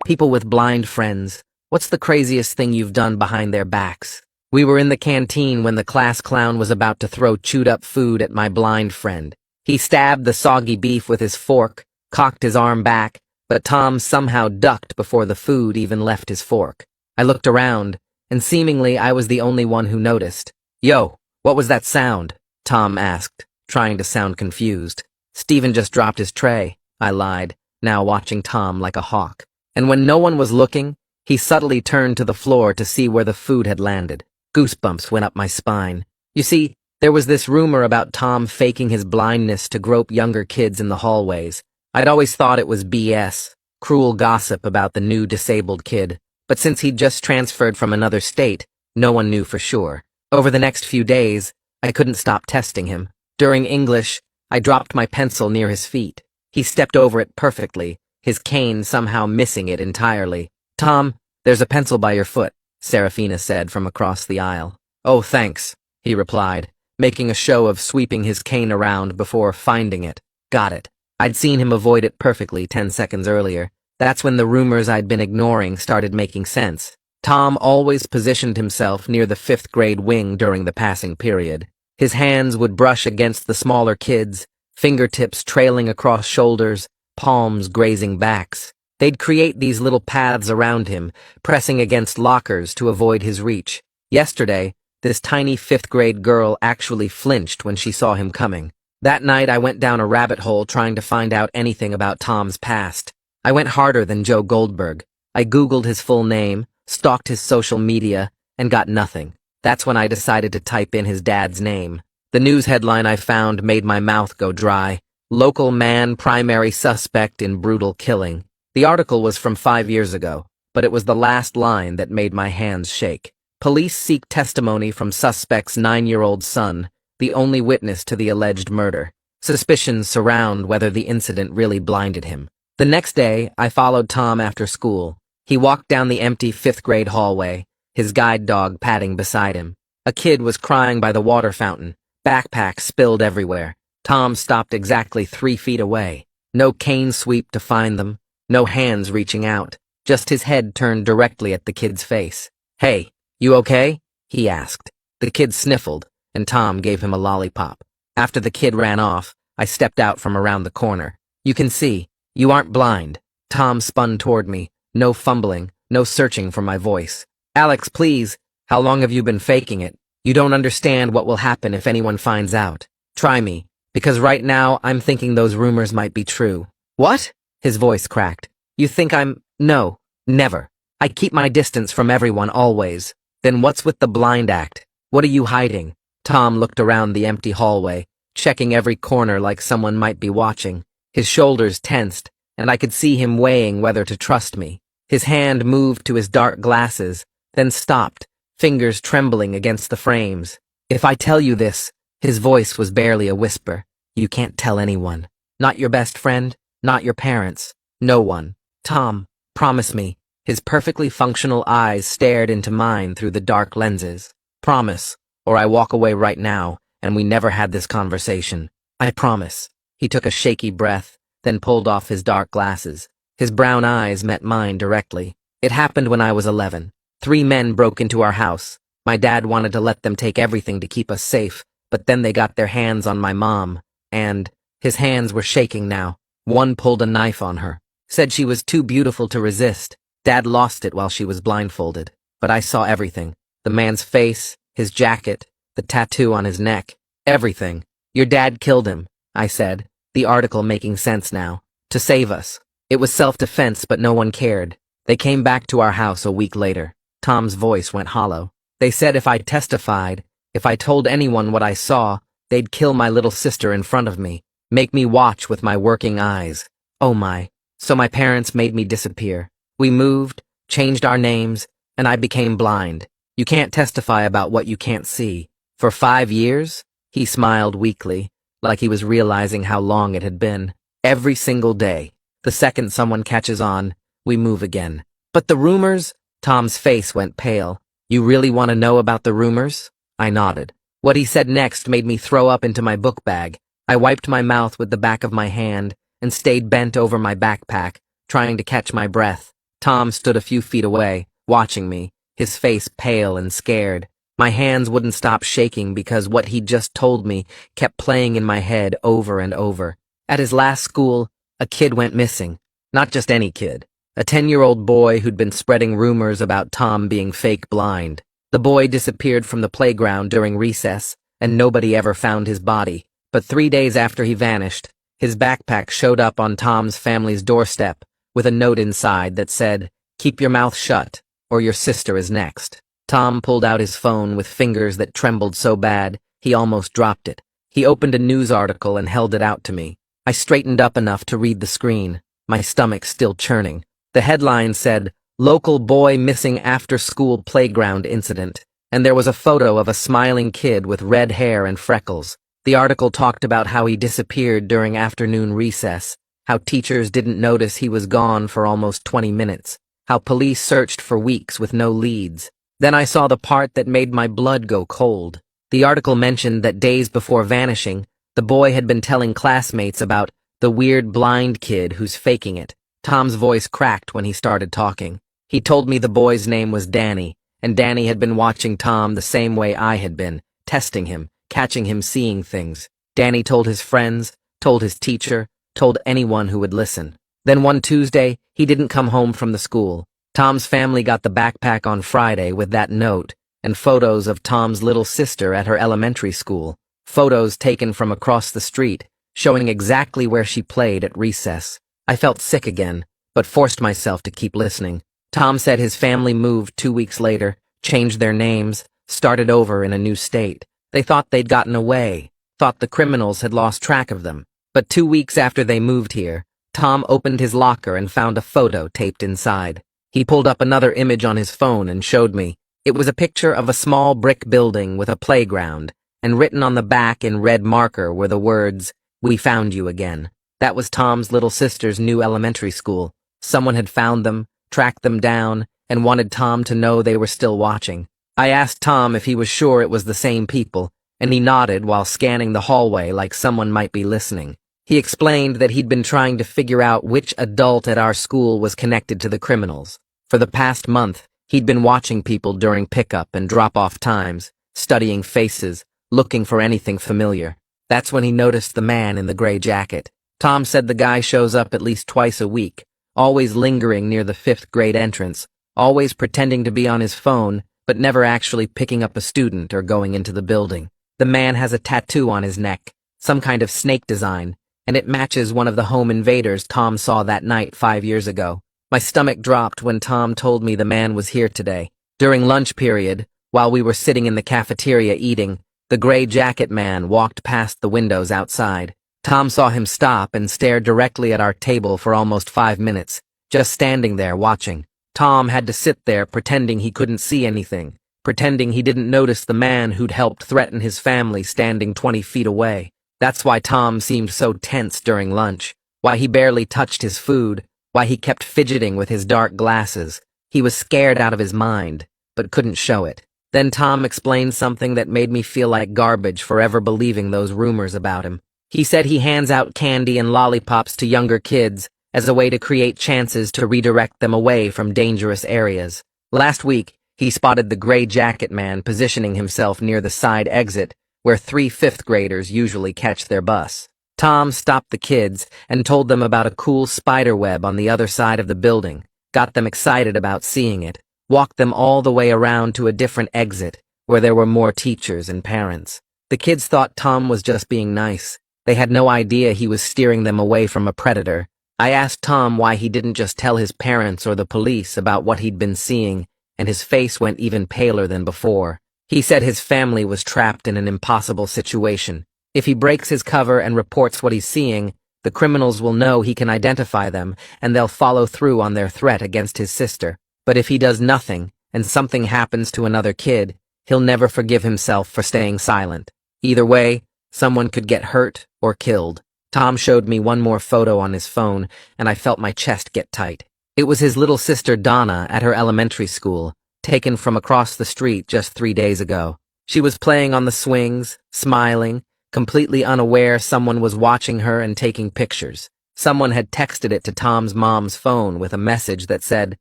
People with blind friends. What's the craziest thing you've done behind their backs? We were in the canteen when the class clown was about to throw chewed-up food at my blind friend. He stabbed the soggy beef with his fork, cocked his arm back, but Tom somehow ducked before the food even left his fork. I looked around, and seemingly I was the only one who noticed. "Yo, what was that sound?" Tom asked, trying to sound confused. "Steven just dropped his tray," I lied, now watching Tom like a hawk. And when no one was looking, he subtly turned to the floor to see where the food had landed. Goosebumps went up my spine. You see, there was this rumor about Tom faking his blindness to grope younger kids in the hallways. I'd always thought it was BS, cruel gossip about the new disabled kid. But since he'd just transferred from another state, no one knew for sure. Over the next few days, I couldn't stop testing him. During English, I dropped my pencil near his feet. He stepped over it perfectly, his cane somehow missing it entirely. "Tom, there's a pencil by your foot," Serafina said from across the aisle. "Oh, thanks," he replied, making a show of sweeping his cane around before finding it. Got it. I'd seen him avoid it perfectly 10 seconds earlier. That's when the rumors I'd been ignoring started making sense. Tom always positioned himself near the 5th grade wing during the passing period. His hands would brush against the smaller kids, fingertips trailing across shoulders, palms grazing backs. They'd create these little paths around him, pressing against lockers to avoid his reach. Yesterday, this tiny 5th grade girl actually flinched when she saw him coming. That night I went down a rabbit hole trying to find out anything about Tom's past. I went harder than Joe Goldberg. I Googled his full name, stalked his social media, and got nothing. That's when I decided to type in his dad's name. The news headline I found made my mouth go dry. "Local man primary suspect in brutal killing." The article was from 5 years ago, but it was the last line that made my hands shake. Police seek testimony from suspect's 9-year-old son, the only witness to the alleged murder. Suspicions surround whether the incident really blinded him. The next day, I followed Tom after school. He walked down the empty 5th grade hallway, his guide dog padding beside him. A kid was crying by the water fountain, backpacks spilled everywhere. Tom stopped exactly 3 feet away. No cane sweep to find them, no hands reaching out, just his head turned directly at the kid's face. "Hey, you okay?" he asked. The kid sniffled, and Tom gave him a lollipop. After the kid ran off, I stepped out from around the corner. "You can see. You aren't blind." Tom spun toward me, no fumbling, no searching for my voice. "Alex, please, how long have you been faking it? You don't understand what will happen if anyone finds out. Try me, because right now I'm thinking those rumors might be true." "What?" His voice cracked. "You think I'm— No, never. I keep my distance from everyone always." "Then what's with the blind act? What are you hiding?" Tom looked around the empty hallway, checking every corner like someone might be watching. His shoulders tensed, and I could see him weighing whether to trust me. His hand moved to his dark glasses, then stopped, fingers trembling against the frames. "If I tell you this," his voice was barely a whisper, "you can't tell anyone. Not your best friend, not your parents, no one. Tom, promise me." His perfectly functional eyes stared into mine through the dark lenses. "Promise, or I walk away right now, and we never had this conversation." "I promise." He took a shaky breath, then pulled off his dark glasses. His brown eyes met mine directly. "It happened when I was 11. 3 men broke into our house. My dad wanted to let them take everything to keep us safe, but then they got their hands on my mom, and—" his hands were shaking now. "One pulled a knife on her. Said she was too beautiful to resist. Dad lost it while she was blindfolded. But I saw everything. The man's face, his jacket, the tattoo on his neck. Everything. Your dad killed him," I said, the article making sense now. "To save us. It was self-defense, but no one cared. They came back to our house a week later." Tom's voice went hollow. "They said if I testified, if I told anyone what I saw, they'd kill my little sister in front of me, make me watch with my working eyes. Oh my. So my parents made me disappear. We moved, changed our names, and I became blind. You can't testify about what you can't see. For 5 years?" He smiled weakly, like he was realizing how long it had been. "Every single day. The second someone catches on, we move again." "But the rumors?" Tom's face went pale. "You really want to know about the rumors?" I nodded. What he said next made me throw up into my book bag. I wiped my mouth with the back of my hand and stayed bent over my backpack, trying to catch my breath. Tom stood a few feet away, watching me, his face pale and scared. My hands wouldn't stop shaking because what he'd just told me kept playing in my head over and over. At his last school, a kid went missing. Not just any kid. A 10-year-old boy who'd been spreading rumors about Tom being fake blind. The boy disappeared from the playground during recess, and nobody ever found his body. But 3 days after he vanished, his backpack showed up on Tom's family's doorstep with a note inside that said, "Keep your mouth shut, or your sister is next." Tom pulled out his phone with fingers that trembled so bad, he almost dropped it. He opened a news article and held it out to me. I straightened up enough to read the screen, my stomach still churning. The headline said, "Local boy missing after school playground incident," and there was a photo of a smiling kid with red hair and freckles. The article talked about how he disappeared during afternoon recess, how teachers didn't notice he was gone for almost 20 minutes, how police searched for weeks with no leads. Then I saw the part that made my blood go cold. The article mentioned that days before vanishing, the boy had been telling classmates about the weird blind kid who's faking it. Tom's voice cracked when he started talking. He told me the boy's name was Danny, and Danny had been watching Tom the same way I had been, testing him, catching him seeing things. Danny told his friends, told his teacher, told anyone who would listen. Then one Tuesday, he didn't come home from the school. Tom's family got the backpack on Friday with that note and photos of Tom's little sister at her elementary school, photos taken from across the street, showing exactly where she played at recess. I felt sick again, but forced myself to keep listening. Tom said his family moved 2 weeks later, changed their names, started over in a new state. They thought they'd gotten away, thought the criminals had lost track of them. But 2 weeks after they moved here, Tom opened his locker and found a photo taped inside. He pulled up another image on his phone and showed me. It was a picture of a small brick building with a playground, and written on the back in red marker were the words, "We found you again." That was Tom's little sister's new elementary school. Someone had found them, tracked them down, and wanted Tom to know they were still watching. I asked Tom if he was sure it was the same people, and he nodded while scanning the hallway like someone might be listening. He explained that he'd been trying to figure out which adult at our school was connected to the criminals. For the past month, he'd been watching people during pickup and drop-off times, studying faces, looking for anything familiar. That's when he noticed the man in the gray jacket. Tom said the guy shows up at least twice a week, always lingering near the 5th grade entrance, always pretending to be on his phone, but never actually picking up a student or going into the building. The man has a tattoo on his neck, some kind of snake design, and it matches one of the home invaders Tom saw that night 5 years ago. My stomach dropped when Tom told me the man was here today. During lunch period, while we were sitting in the cafeteria eating, the gray jacket man walked past the windows outside. Tom saw him stop and stare directly at our table for almost 5 minutes, just standing there watching. Tom had to sit there pretending he couldn't see anything, pretending he didn't notice the man who'd helped threaten his family standing 20 feet away. That's why Tom seemed so tense during lunch, why he barely touched his food, why he kept fidgeting with his dark glasses. He was scared out of his mind, but couldn't show it. Then Tom explained something that made me feel like garbage for ever believing those rumors about him. He said he hands out candy and lollipops to younger kids as a way to create chances to redirect them away from dangerous areas. Last week, he spotted the gray jacket man positioning himself near the side exit where 3 5th graders usually catch their bus. Tom stopped the kids and told them about a cool spider web on the other side of the building, got them excited about seeing it, walked them all the way around to a different exit where there were more teachers and parents. The kids thought Tom was just being nice. They had no idea he was steering them away from a predator. I asked Tom why he didn't just tell his parents or the police about what he'd been seeing, and his face went even paler than before. He said his family was trapped in an impossible situation. If he breaks his cover and reports what he's seeing, the criminals will know he can identify them, and they'll follow through on their threat against his sister. But if he does nothing, and something happens to another kid, he'll never forgive himself for staying silent. Either way, someone could get hurt or killed. Tom showed me one more photo on his phone, and I felt my chest get tight. It was his little sister Donna at her elementary school, taken from across the street just 3 days ago. She was playing on the swings, smiling, completely unaware someone was watching her and taking pictures. Someone had texted it to Tom's mom's phone with a message that said,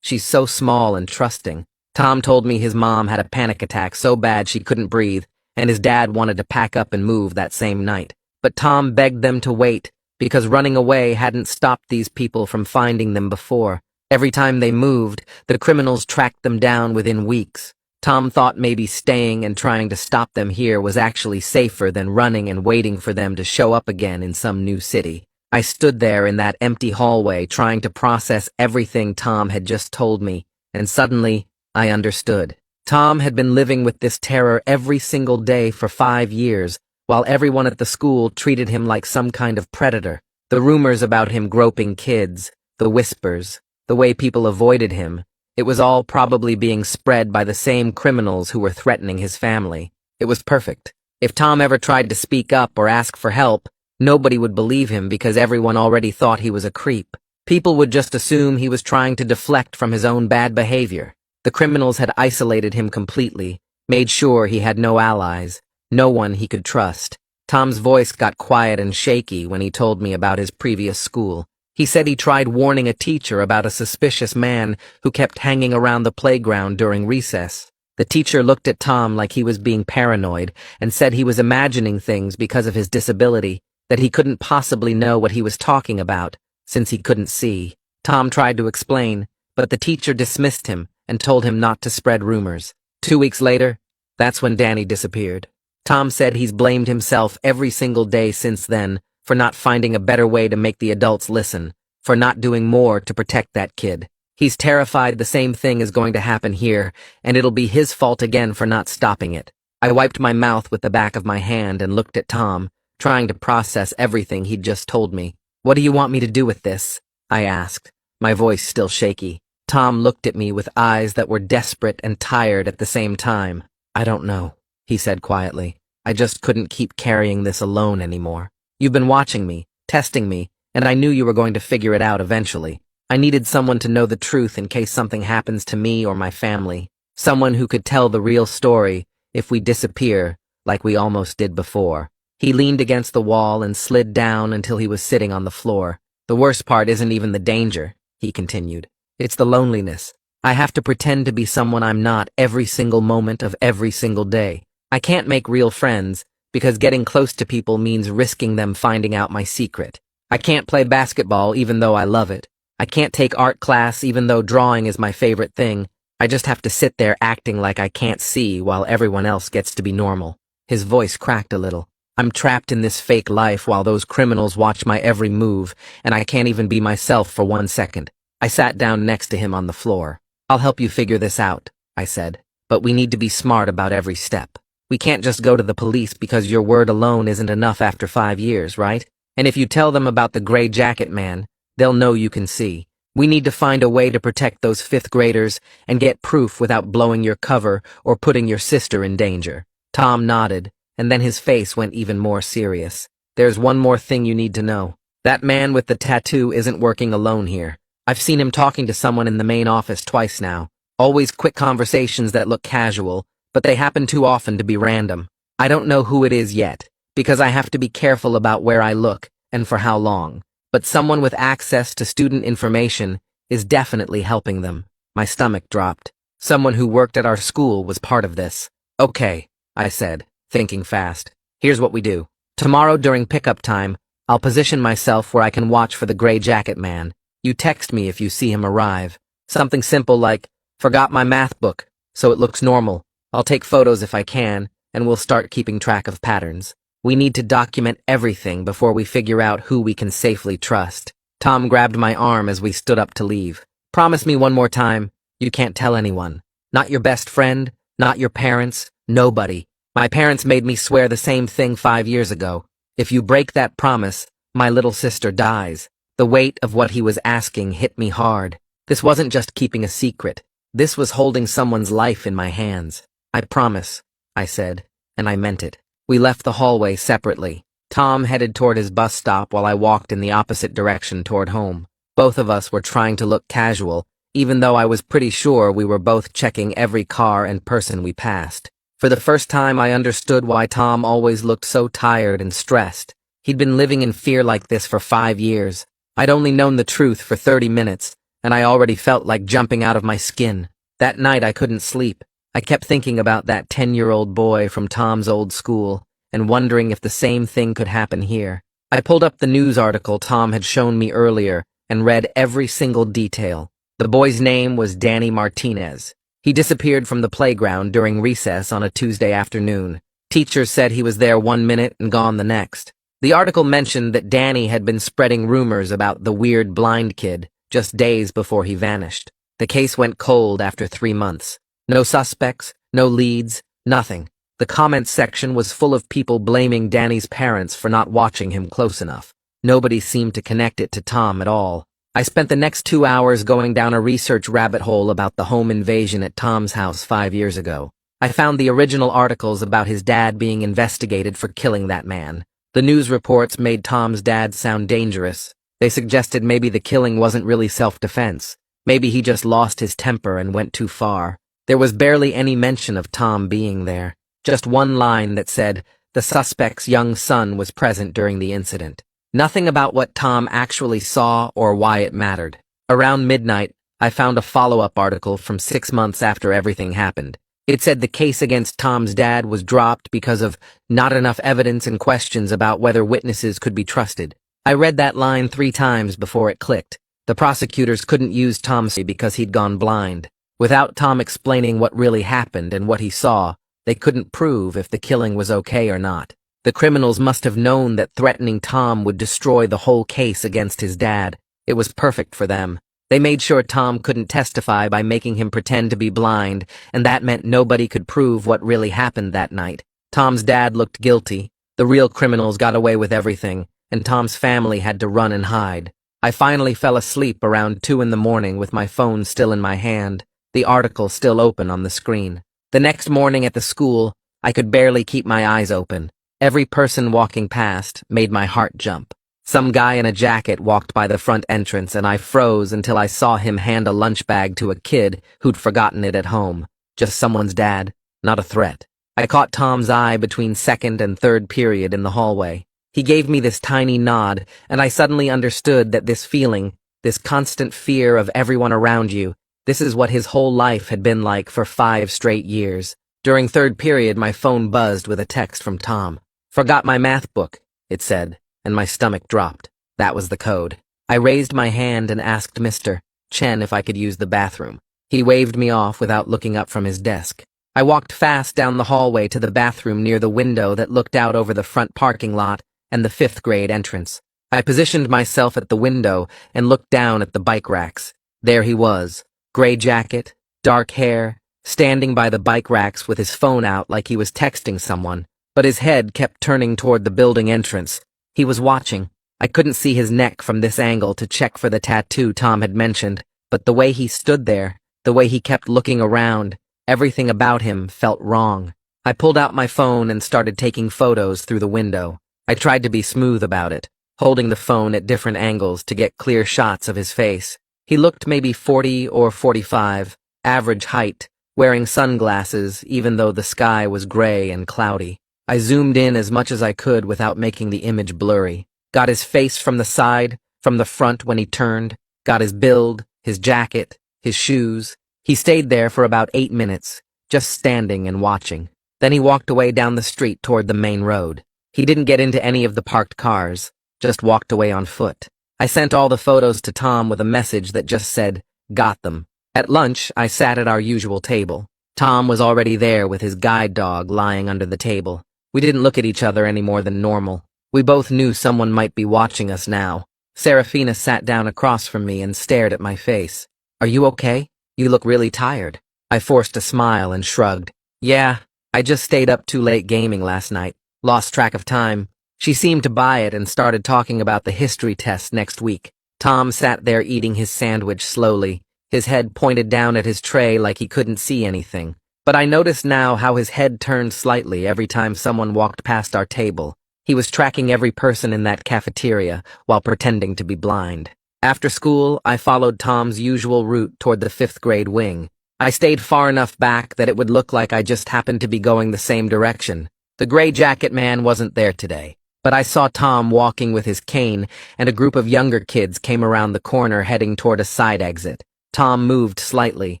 She's so small and trusting. Tom told me his mom had a panic attack so bad she couldn't breathe, and his dad wanted to pack up and move that same night. But Tom begged them to wait, because running away hadn't stopped these people from finding them before. Every time they moved, the criminals tracked them down within weeks. Tom thought maybe staying and trying to stop them here was actually safer than running and waiting for them to show up again in some new city. I stood there in that empty hallway trying to process everything Tom had just told me, and suddenly, I understood. Tom had been living with this terror every single day for 5 years, while everyone at the school treated him like some kind of predator. The rumors about him groping kids, the whispers, the way people avoided him, it was all probably being spread by the same criminals who were threatening his family. It was perfect. If Tom ever tried to speak up or ask for help, nobody would believe him because everyone already thought he was a creep. People would just assume he was trying to deflect from his own bad behavior. The criminals had isolated him completely, made sure he had no allies, no one he could trust. Tom's voice got quiet and shaky when he told me about his previous school. He said he tried warning a teacher about a suspicious man who kept hanging around the playground during recess. The teacher looked at Tom like he was being paranoid and said he was imagining things because of his disability, that he couldn't possibly know what he was talking about, since he couldn't see. Tom tried to explain, but the teacher dismissed him and told him not to spread rumors. 2 weeks later, that's when Danny disappeared. Tom said he's blamed himself every single day since then for not finding a better way to make the adults listen, for not doing more to protect that kid. He's terrified the same thing is going to happen here, and it'll be his fault again for not stopping it. I wiped my mouth with the back of my hand and looked at Tom, trying to process everything he'd just told me. "What do you want me to do with this?" I asked, my voice still shaky. Tom looked at me with eyes that were desperate and tired at the same time. "I don't know," he said quietly. "I just couldn't keep carrying this alone anymore. You've been watching me, testing me, and I knew you were going to figure it out eventually. I needed someone to know the truth in case something happens to me or my family. Someone who could tell the real story if we disappear, like we almost did before." He leaned against the wall and slid down until he was sitting on the floor. "The worst part isn't even the danger," he continued. "It's the loneliness. I have to pretend to be someone I'm not every single moment of every single day. I can't make real friends, because getting close to people means risking them finding out my secret. I can't play basketball even though I love it. I can't take art class even though drawing is my favorite thing. I just have to sit there acting like I can't see while everyone else gets to be normal." His voice cracked a little. "I'm trapped in this fake life while those criminals watch my every move, and I can't even be myself for 1 second. I sat down next to him on the floor. "I'll help you figure this out," I said, "but we need to be smart about every step. We can't just go to the police because your word alone isn't enough after 5 years, right? And if you tell them about the gray jacket man, they'll know you can see. We need to find a way to protect those 5th graders and get proof without blowing your cover or putting your sister in danger." Tom nodded, and then his face went even more serious. "There's one more thing you need to know. That man with the tattoo isn't working alone here. I've seen him talking to someone in the main office twice now. Always quick conversations that look casual, but they happen too often to be random. I don't know who it is yet, because I have to be careful about where I look and for how long. But someone with access to student information is definitely helping them." My stomach dropped. Someone who worked at our school was part of this. "Okay," I said, thinking fast. "Here's what we do. Tomorrow during pickup time, I'll position myself where I can watch for the gray jacket man. You text me if you see him arrive. Something simple like, 'Forgot my math book,' so it looks normal. I'll take photos if I can, and we'll start keeping track of patterns. We need to document everything before we figure out who we can safely trust." Tom grabbed my arm as we stood up to leave. "Promise me one more time, you can't tell anyone. Not your best friend, not your parents, nobody. My parents made me swear the same thing 5 years ago. If you break that promise, my little sister dies." The weight of what he was asking hit me hard. This wasn't just keeping a secret. This was holding someone's life in my hands. "I promise," I said, and I meant it. We left the hallway separately. Tom headed toward his bus stop while I walked in the opposite direction toward home. Both of us were trying to look casual, even though I was pretty sure we were both checking every car and person we passed. For the first time, I understood why Tom always looked so tired and stressed. He'd been living in fear like this for 5 years. I'd only known the truth for 30 minutes, and I already felt like jumping out of my skin. That night I couldn't sleep. I kept thinking about that 10-year-old boy from Tom's old school, and wondering if the same thing could happen here. I pulled up the news article Tom had shown me earlier and read every single detail. The boy's name was Danny Martinez. He disappeared from the playground during recess on a Tuesday afternoon. Teachers said he was there 1 minute and gone the next. The article mentioned that Danny had been spreading rumors about the weird blind kid just days before he vanished. The case went cold after 3 months. No suspects, no leads, nothing. The comments section was full of people blaming Danny's parents for not watching him close enough. Nobody seemed to connect it to Tom at all. I spent the next 2 hours going down a research rabbit hole about the home invasion at Tom's house 5 years ago. I found the original articles about his dad being investigated for killing that man. The news reports made Tom's dad sound dangerous. They suggested maybe the killing wasn't really self-defense. Maybe he just lost his temper and went too far. There was barely any mention of Tom being there. Just one line that said, the suspect's young son was present during the incident. Nothing about what Tom actually saw or why it mattered. Around midnight, I found a follow-up article from 6 months after everything happened. It said the case against Tom's dad was dropped because of not enough evidence and questions about whether witnesses could be trusted. I read that line 3 times before it clicked. The prosecutors couldn't use Tom's because he'd gone blind. Without Tom explaining what really happened and what he saw, they couldn't prove if the killing was okay or not. The criminals must have known that threatening Tom would destroy the whole case against his dad. It was perfect for them. They made sure Tom couldn't testify by making him pretend to be blind, and that meant nobody could prove what really happened that night. Tom's dad looked guilty. The real criminals got away with everything, and Tom's family had to run and hide. I finally fell asleep around 2 in the morning with my phone still in my hand, the article still open on the screen. The next morning at the school, I could barely keep my eyes open. Every person walking past made my heart jump. Some guy in a jacket walked by the front entrance and I froze until I saw him hand a lunch bag to a kid who'd forgotten it at home. Just someone's dad, not a threat. I caught Tom's eye between second and third period in the hallway. He gave me this tiny nod, and I suddenly understood that this feeling, this constant fear of everyone around you, this is what his whole life had been like for 5 straight years. During third period, my phone buzzed with a text from Tom. "Forgot my math book," it said, and my stomach dropped. That was the code. I raised my hand and asked Mr. Chen if I could use the bathroom. He waved me off without looking up from his desk. I walked fast down the hallway to the bathroom near the window that looked out over the front parking lot and the 5th grade entrance. I positioned myself at the window and looked down at the bike racks. There he was, gray jacket, dark hair, standing by the bike racks with his phone out like he was texting someone, but his head kept turning toward the building entrance. He was watching. I couldn't see his neck from this angle to check for the tattoo Tom had mentioned, but the way he stood there, the way he kept looking around, everything about him felt wrong. I pulled out my phone and started taking photos through the window. I tried to be smooth about it, holding the phone at different angles to get clear shots of his face. He looked maybe 40 or 45, average height, wearing sunglasses even though the sky was gray and cloudy. I zoomed in as much as I could without making the image blurry. Got his face from the side, from the front when he turned, got his build, his jacket, his shoes. He stayed there for about 8 minutes, just standing and watching. Then he walked away down the street toward the main road. He didn't get into any of the parked cars, just walked away on foot. I sent all the photos to Tom with a message that just said, "Got them." At lunch, I sat at our usual table. Tom was already there with his guide dog lying under the table. We didn't look at each other any more than normal. We both knew someone might be watching us now. Serafina sat down across from me and stared at my face. "Are you okay? You look really tired." I forced a smile and shrugged. "Yeah, I just stayed up too late gaming last night. Lost track of time." She seemed to buy it and started talking about the history test next week. Tom sat there eating his sandwich slowly, his head pointed down at his tray like he couldn't see anything. But I noticed now how his head turned slightly every time someone walked past our table. He was tracking every person in that cafeteria while pretending to be blind. After school, I followed Tom's usual route toward the 5th grade wing. I stayed far enough back that it would look like I just happened to be going the same direction. The gray jacket man wasn't there today. But I saw Tom walking with his cane, and a group of younger kids came around the corner heading toward a side exit. Tom moved slightly,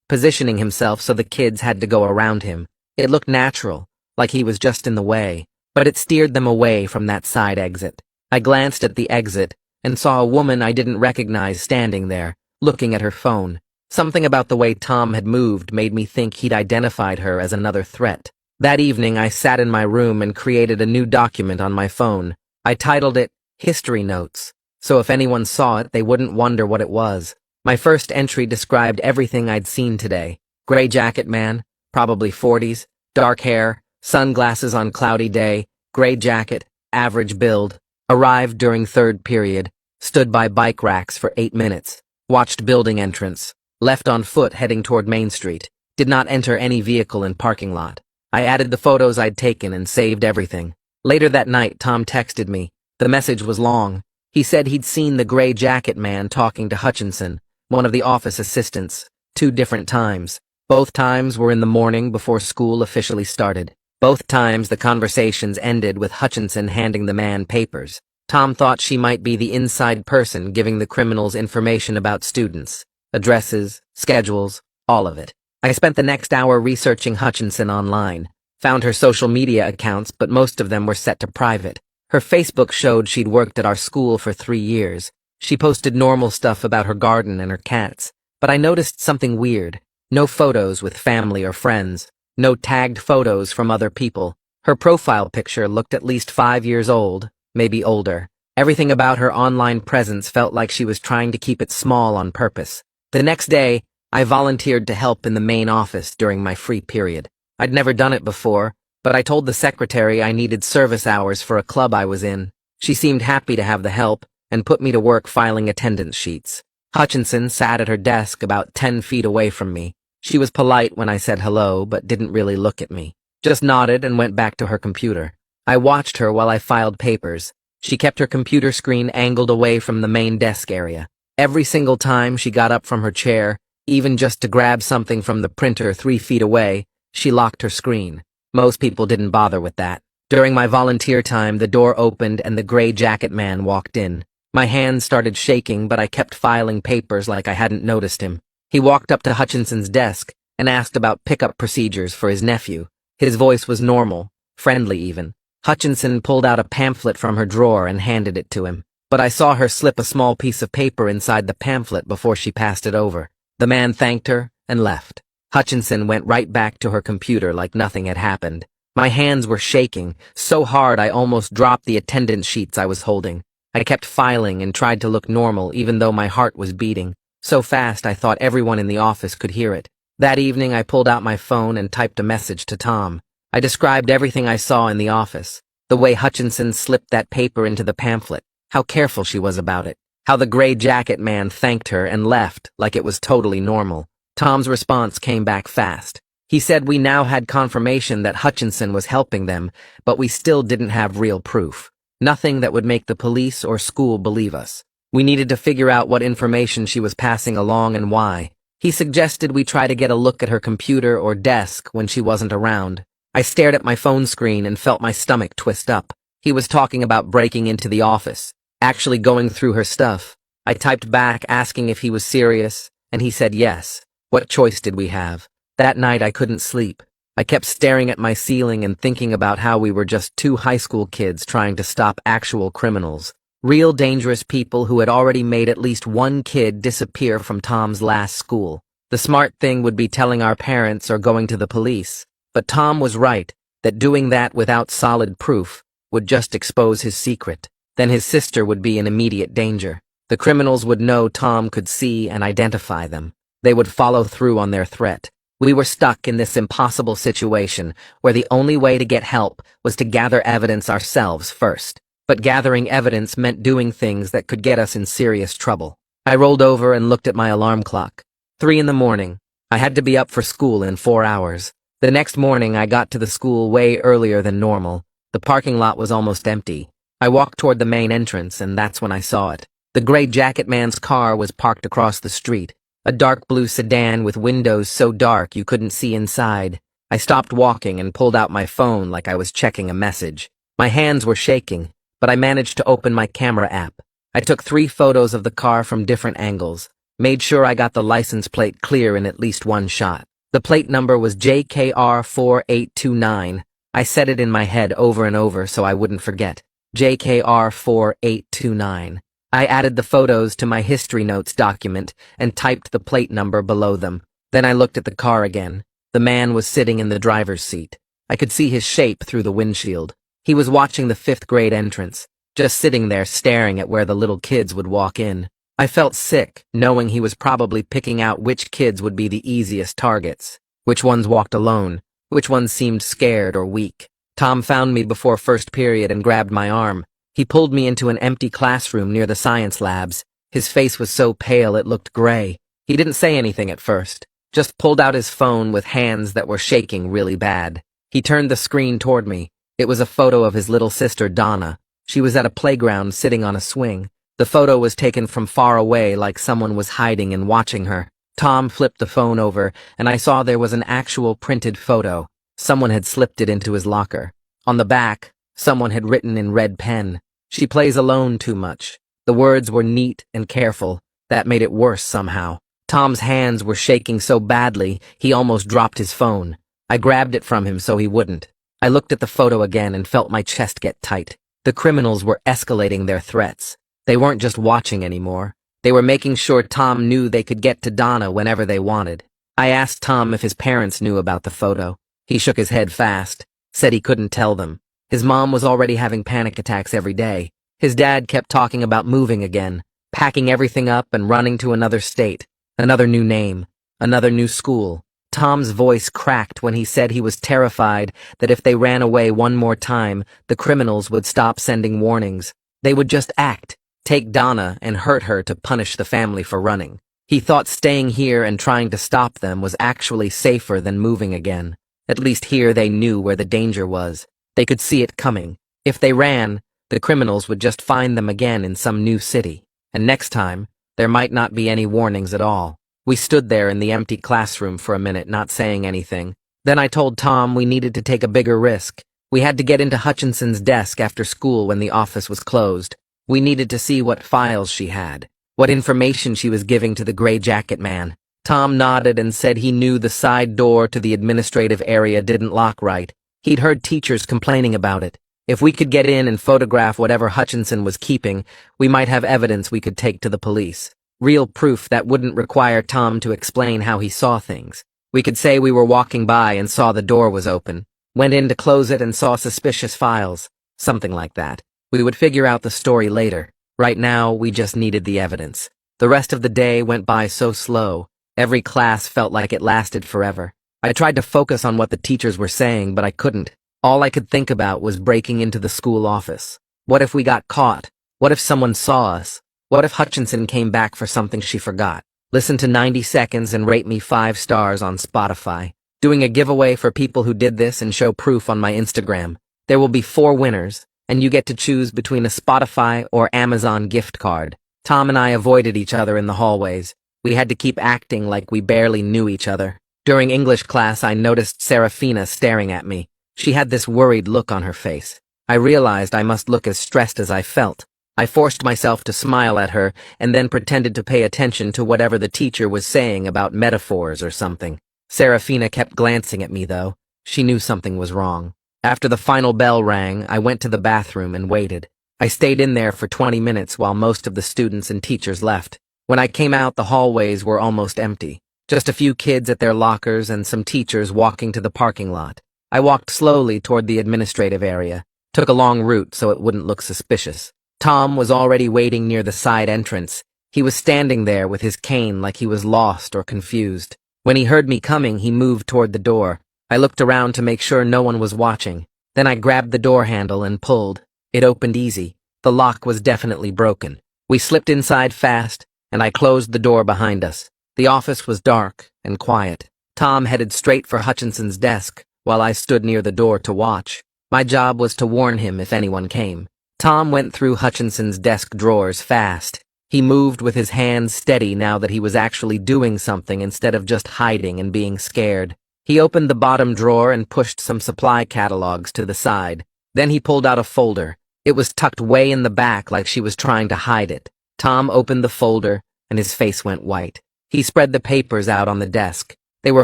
positioning himself so the kids had to go around him. It looked natural, like he was just in the way, but it steered them away from that side exit. I glanced at the exit and saw a woman I didn't recognize standing there, looking at her phone. Something about the way Tom had moved made me think he'd identified her as another threat. That evening, I sat in my room and created a new document on my phone. I titled it History Notes, so if anyone saw it, they wouldn't wonder what it was. My first entry described everything I'd seen today. Gray jacket man, probably 40s, dark hair, sunglasses on cloudy day, gray jacket, average build, arrived during third period, stood by bike racks for 8 minutes, watched building entrance, left on foot heading toward Main Street, did not enter any vehicle in parking lot. I added the photos I'd taken and saved everything. Later that night, Tom texted me. The message was long. He said he'd seen the gray jacket man talking to Hutchinson, one of the office assistants, 2 different times. Both times were in the morning before school officially started. Both times the conversations ended with Hutchinson handing the man papers. Tom thought she might be the inside person giving the criminals information about students, addresses, schedules, all of it. I spent the next hour researching Hutchinson online, found her social media accounts, but most of them were set to private. Her Facebook showed she'd worked at our school for 3 years. She posted normal stuff about her garden and her cats, but I noticed something weird. No photos with family or friends, no tagged photos from other people. Her profile picture looked at least 5 years old, maybe older. Everything about her online presence felt like she was trying to keep it small on purpose. The next day, I volunteered to help in the main office during my free period. I'd never done it before, but I told the secretary I needed service hours for a club I was in. She seemed happy to have the help and put me to work filing attendance sheets. Hutchinson sat at her desk about 10 feet away from me. She was polite when I said hello, but didn't really look at me. Just nodded and went back to her computer. I watched her while I filed papers. She kept her computer screen angled away from the main desk area. Every single time she got up from her chair, even just to grab something from the printer 3 feet away, she locked her screen. Most people didn't bother with that. During my volunteer time, the door opened and the gray jacket man walked in. My hands started shaking, but I kept filing papers like I hadn't noticed him. He walked up to Hutchinson's desk and asked about pickup procedures for his nephew. His voice was normal, friendly even. Hutchinson pulled out a pamphlet from her drawer and handed it to him, but I saw her slip a small piece of paper inside the pamphlet before she passed it over. The man thanked her and left. Hutchinson went right back to her computer like nothing had happened. My hands were shaking, so hard I almost dropped the attendance sheets I was holding. I kept filing and tried to look normal even though my heart was beating. So fast I thought everyone in the office could hear it. That evening I pulled out my phone and typed a message to Tom. I described everything I saw in the office. The way Hutchinson slipped that paper into the pamphlet. How careful she was about it. How the gray jacket man thanked her and left like it was totally normal. Tom's response came back fast. He said we now had confirmation that Hutchinson was helping them, but we still didn't have real proof. Nothing that would make the police or school believe us. We needed to figure out what information she was passing along and why. He suggested we try to get a look at her computer or desk when she wasn't around. I stared at my phone screen and felt my stomach twist up. He was talking about breaking into the office, actually going through her stuff. I typed back asking if he was serious, and he said yes. What choice did we have? That night I couldn't sleep. I kept staring at my ceiling and thinking about how we were just 2 high school kids trying to stop actual criminals. Real dangerous people who had already made at least 1 kid disappear from Tom's last school. The smart thing would be telling our parents or going to the police. But Tom was right, that doing that without solid proof would just expose his secret. Then his sister would be in immediate danger. The criminals would know Tom could see and identify them. They would follow through on their threat. We were stuck in this impossible situation where the only way to get help was to gather evidence ourselves first. But gathering evidence meant doing things that could get us in serious trouble. I rolled over and looked at my alarm clock. 3 in the morning. I had to be up for school in 4 hours. The next morning I got to the school way earlier than normal. The parking lot was almost empty. I walked toward the main entrance and that's when I saw it. The gray jacket man's car was parked across the street. A dark blue sedan with windows so dark you couldn't see inside. I stopped walking and pulled out my phone like I was checking a message. My hands were shaking, but I managed to open my camera app. I took 3 photos of the car from different angles, made sure I got the license plate clear in at least one shot. The plate number was JKR4829. I said it in my head over and over so I wouldn't forget. JKR4829. I added the photos to my history notes document and typed the plate number below them. Then I looked at the car again. The man was sitting in the driver's seat. I could see his shape through the windshield. He was watching the 5th grade entrance, just sitting there staring at where the little kids would walk in. I felt sick, knowing he was probably picking out which kids would be the easiest targets, which ones walked alone, which ones seemed scared or weak. Tom found me before first period and grabbed my arm. He pulled me into an empty classroom near the science labs. His face was so pale it looked gray. He didn't say anything at first, just pulled out his phone with hands that were shaking really bad. He turned the screen toward me. It was a photo of his little sister, Donna. She was at a playground sitting on a swing. The photo was taken from far away, like someone was hiding and watching her. Tom flipped the phone over, and I saw there was an actual printed photo. Someone had slipped it into his locker. On the back, someone had written in red pen, "She plays alone too much." The words were neat and careful. That made it worse somehow. Tom's hands were shaking so badly, he almost dropped his phone. I grabbed it from him so he wouldn't. I looked at the photo again and felt my chest get tight. The criminals were escalating their threats. They weren't just watching anymore. They were making sure Tom knew they could get to Donna whenever they wanted. I asked Tom if his parents knew about the photo. He shook his head fast, said he couldn't tell them. His mom was already having panic attacks every day. His dad kept talking about moving again, packing everything up and running to another state, another new name, another new school. Tom's voice cracked when he said he was terrified that if they ran away one more time, the criminals would stop sending warnings. They would just act. Take Donna and hurt her to punish the family for running. He thought staying here and trying to stop them was actually safer than moving again. At least here they knew where the danger was. They could see it coming. If they ran, the criminals would just find them again in some new city. And next time, there might not be any warnings at all. We stood there in the empty classroom for a minute, not saying anything. Then I told Tom we needed to take a bigger risk. We had to get into Hutchinson's desk after school when the office was closed. We needed to see what files she had, what information she was giving to the gray jacket man. Tom nodded and said he knew the side door to the administrative area didn't lock right. He'd heard teachers complaining about it. If we could get in and photograph whatever Hutchinson was keeping, we might have evidence we could take to the police. Real proof that wouldn't require Tom to explain how he saw things. We could say we were walking by and saw the door was open, went in to close it and saw suspicious files, something like that. We would figure out the story later. Right now, we just needed the evidence. The rest of the day went by so slow. Every class felt like it lasted forever. I tried to focus on what the teachers were saying, but I couldn't. All I could think about was breaking into the school office. What if we got caught? What if someone saw us? What if Hutchinson came back for something she forgot? Listen to 90 Seconds and rate me 5 stars on Spotify. Doing a giveaway for people who did this and show proof on my Instagram. There will be 4 winners, and you get to choose between a Spotify or Amazon gift card. Tom and I avoided each other in the hallways. We had to keep acting like we barely knew each other. During English class, I noticed Serafina staring at me. She had this worried look on her face. I realized I must look as stressed as I felt. I forced myself to smile at her and then pretended to pay attention to whatever the teacher was saying about metaphors or something. Serafina kept glancing at me, though. She knew something was wrong. After the final bell rang, I went to the bathroom and waited. I stayed in there for 20 minutes while most of the students and teachers left. When I came out, the hallways were almost empty. Just a few kids at their lockers and some teachers walking to the parking lot. I walked slowly toward the administrative area. Took a long route so it wouldn't look suspicious. Tom was already waiting near the side entrance. He was standing there with his cane like he was lost or confused. When he heard me coming, he moved toward the door. I looked around to make sure no one was watching. Then I grabbed the door handle and pulled. It opened easy. The lock was definitely broken. We slipped inside fast, and I closed the door behind us. The office was dark and quiet. Tom headed straight for Hutchinson's desk, while I stood near the door to watch. My job was to warn him if anyone came. Tom went through Hutchinson's desk drawers fast. He moved with his hands steady now that he was actually doing something instead of just hiding and being scared. He opened the bottom drawer and pushed some supply catalogs to the side. Then he pulled out a folder. It was tucked way in the back like she was trying to hide it. Tom opened the folder, and his face went white. He spread the papers out on the desk. They were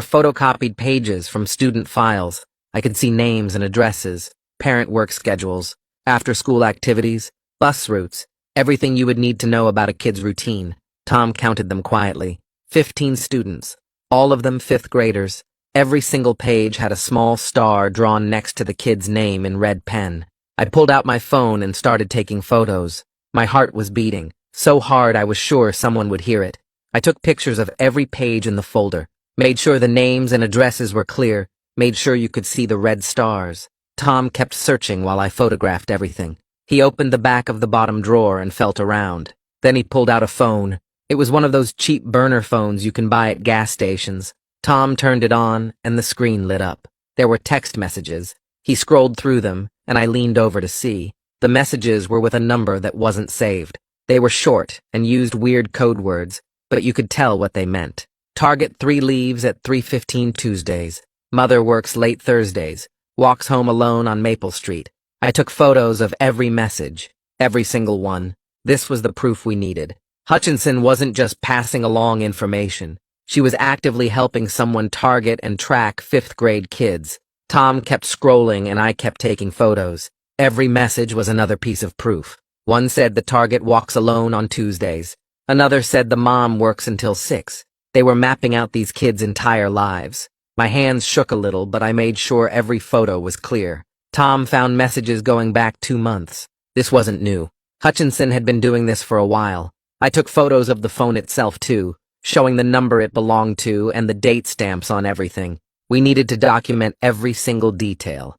photocopied pages from student files. I could see names and addresses, parent work schedules, after-school activities, bus routes, everything you would need to know about a kid's routine. Tom counted them quietly. 15 students, all of them fifth graders. Every single page had a small star drawn next to the kid's name in red pen. I pulled out my phone and started taking photos. My heart was beating, so hard I was sure someone would hear it. I took pictures of every page in the folder, made sure the names and addresses were clear, made sure you could see the red stars. Tom kept searching while I photographed everything. He opened the back of the bottom drawer and felt around. Then he pulled out a phone. It was one of those cheap burner phones you can buy at gas stations. Tom turned it on, and the screen lit up. There were text messages. He scrolled through them, and I leaned over to see. The messages were with a number that wasn't saved. They were short and used weird code words, but you could tell what they meant. Target 3 leaves at 3:15 Tuesdays. Mother works late Thursdays. Walks home alone on Maple Street. I took photos of every message, every single one. This was the proof we needed. Hutchinson wasn't just passing along information. She was actively helping someone target and track fifth-grade kids. Tom kept scrolling and I kept taking photos. Every message was another piece of proof. One said the target walks alone on Tuesdays. Another said the mom works until 6. They were mapping out these kids' entire lives. My hands shook a little, but I made sure every photo was clear. Tom found messages going back 2 months. This wasn't new. Hutchinson had been doing this for a while. I took photos of the phone itself too, showing the number it belonged to and the date stamps on everything. We needed to document every single detail.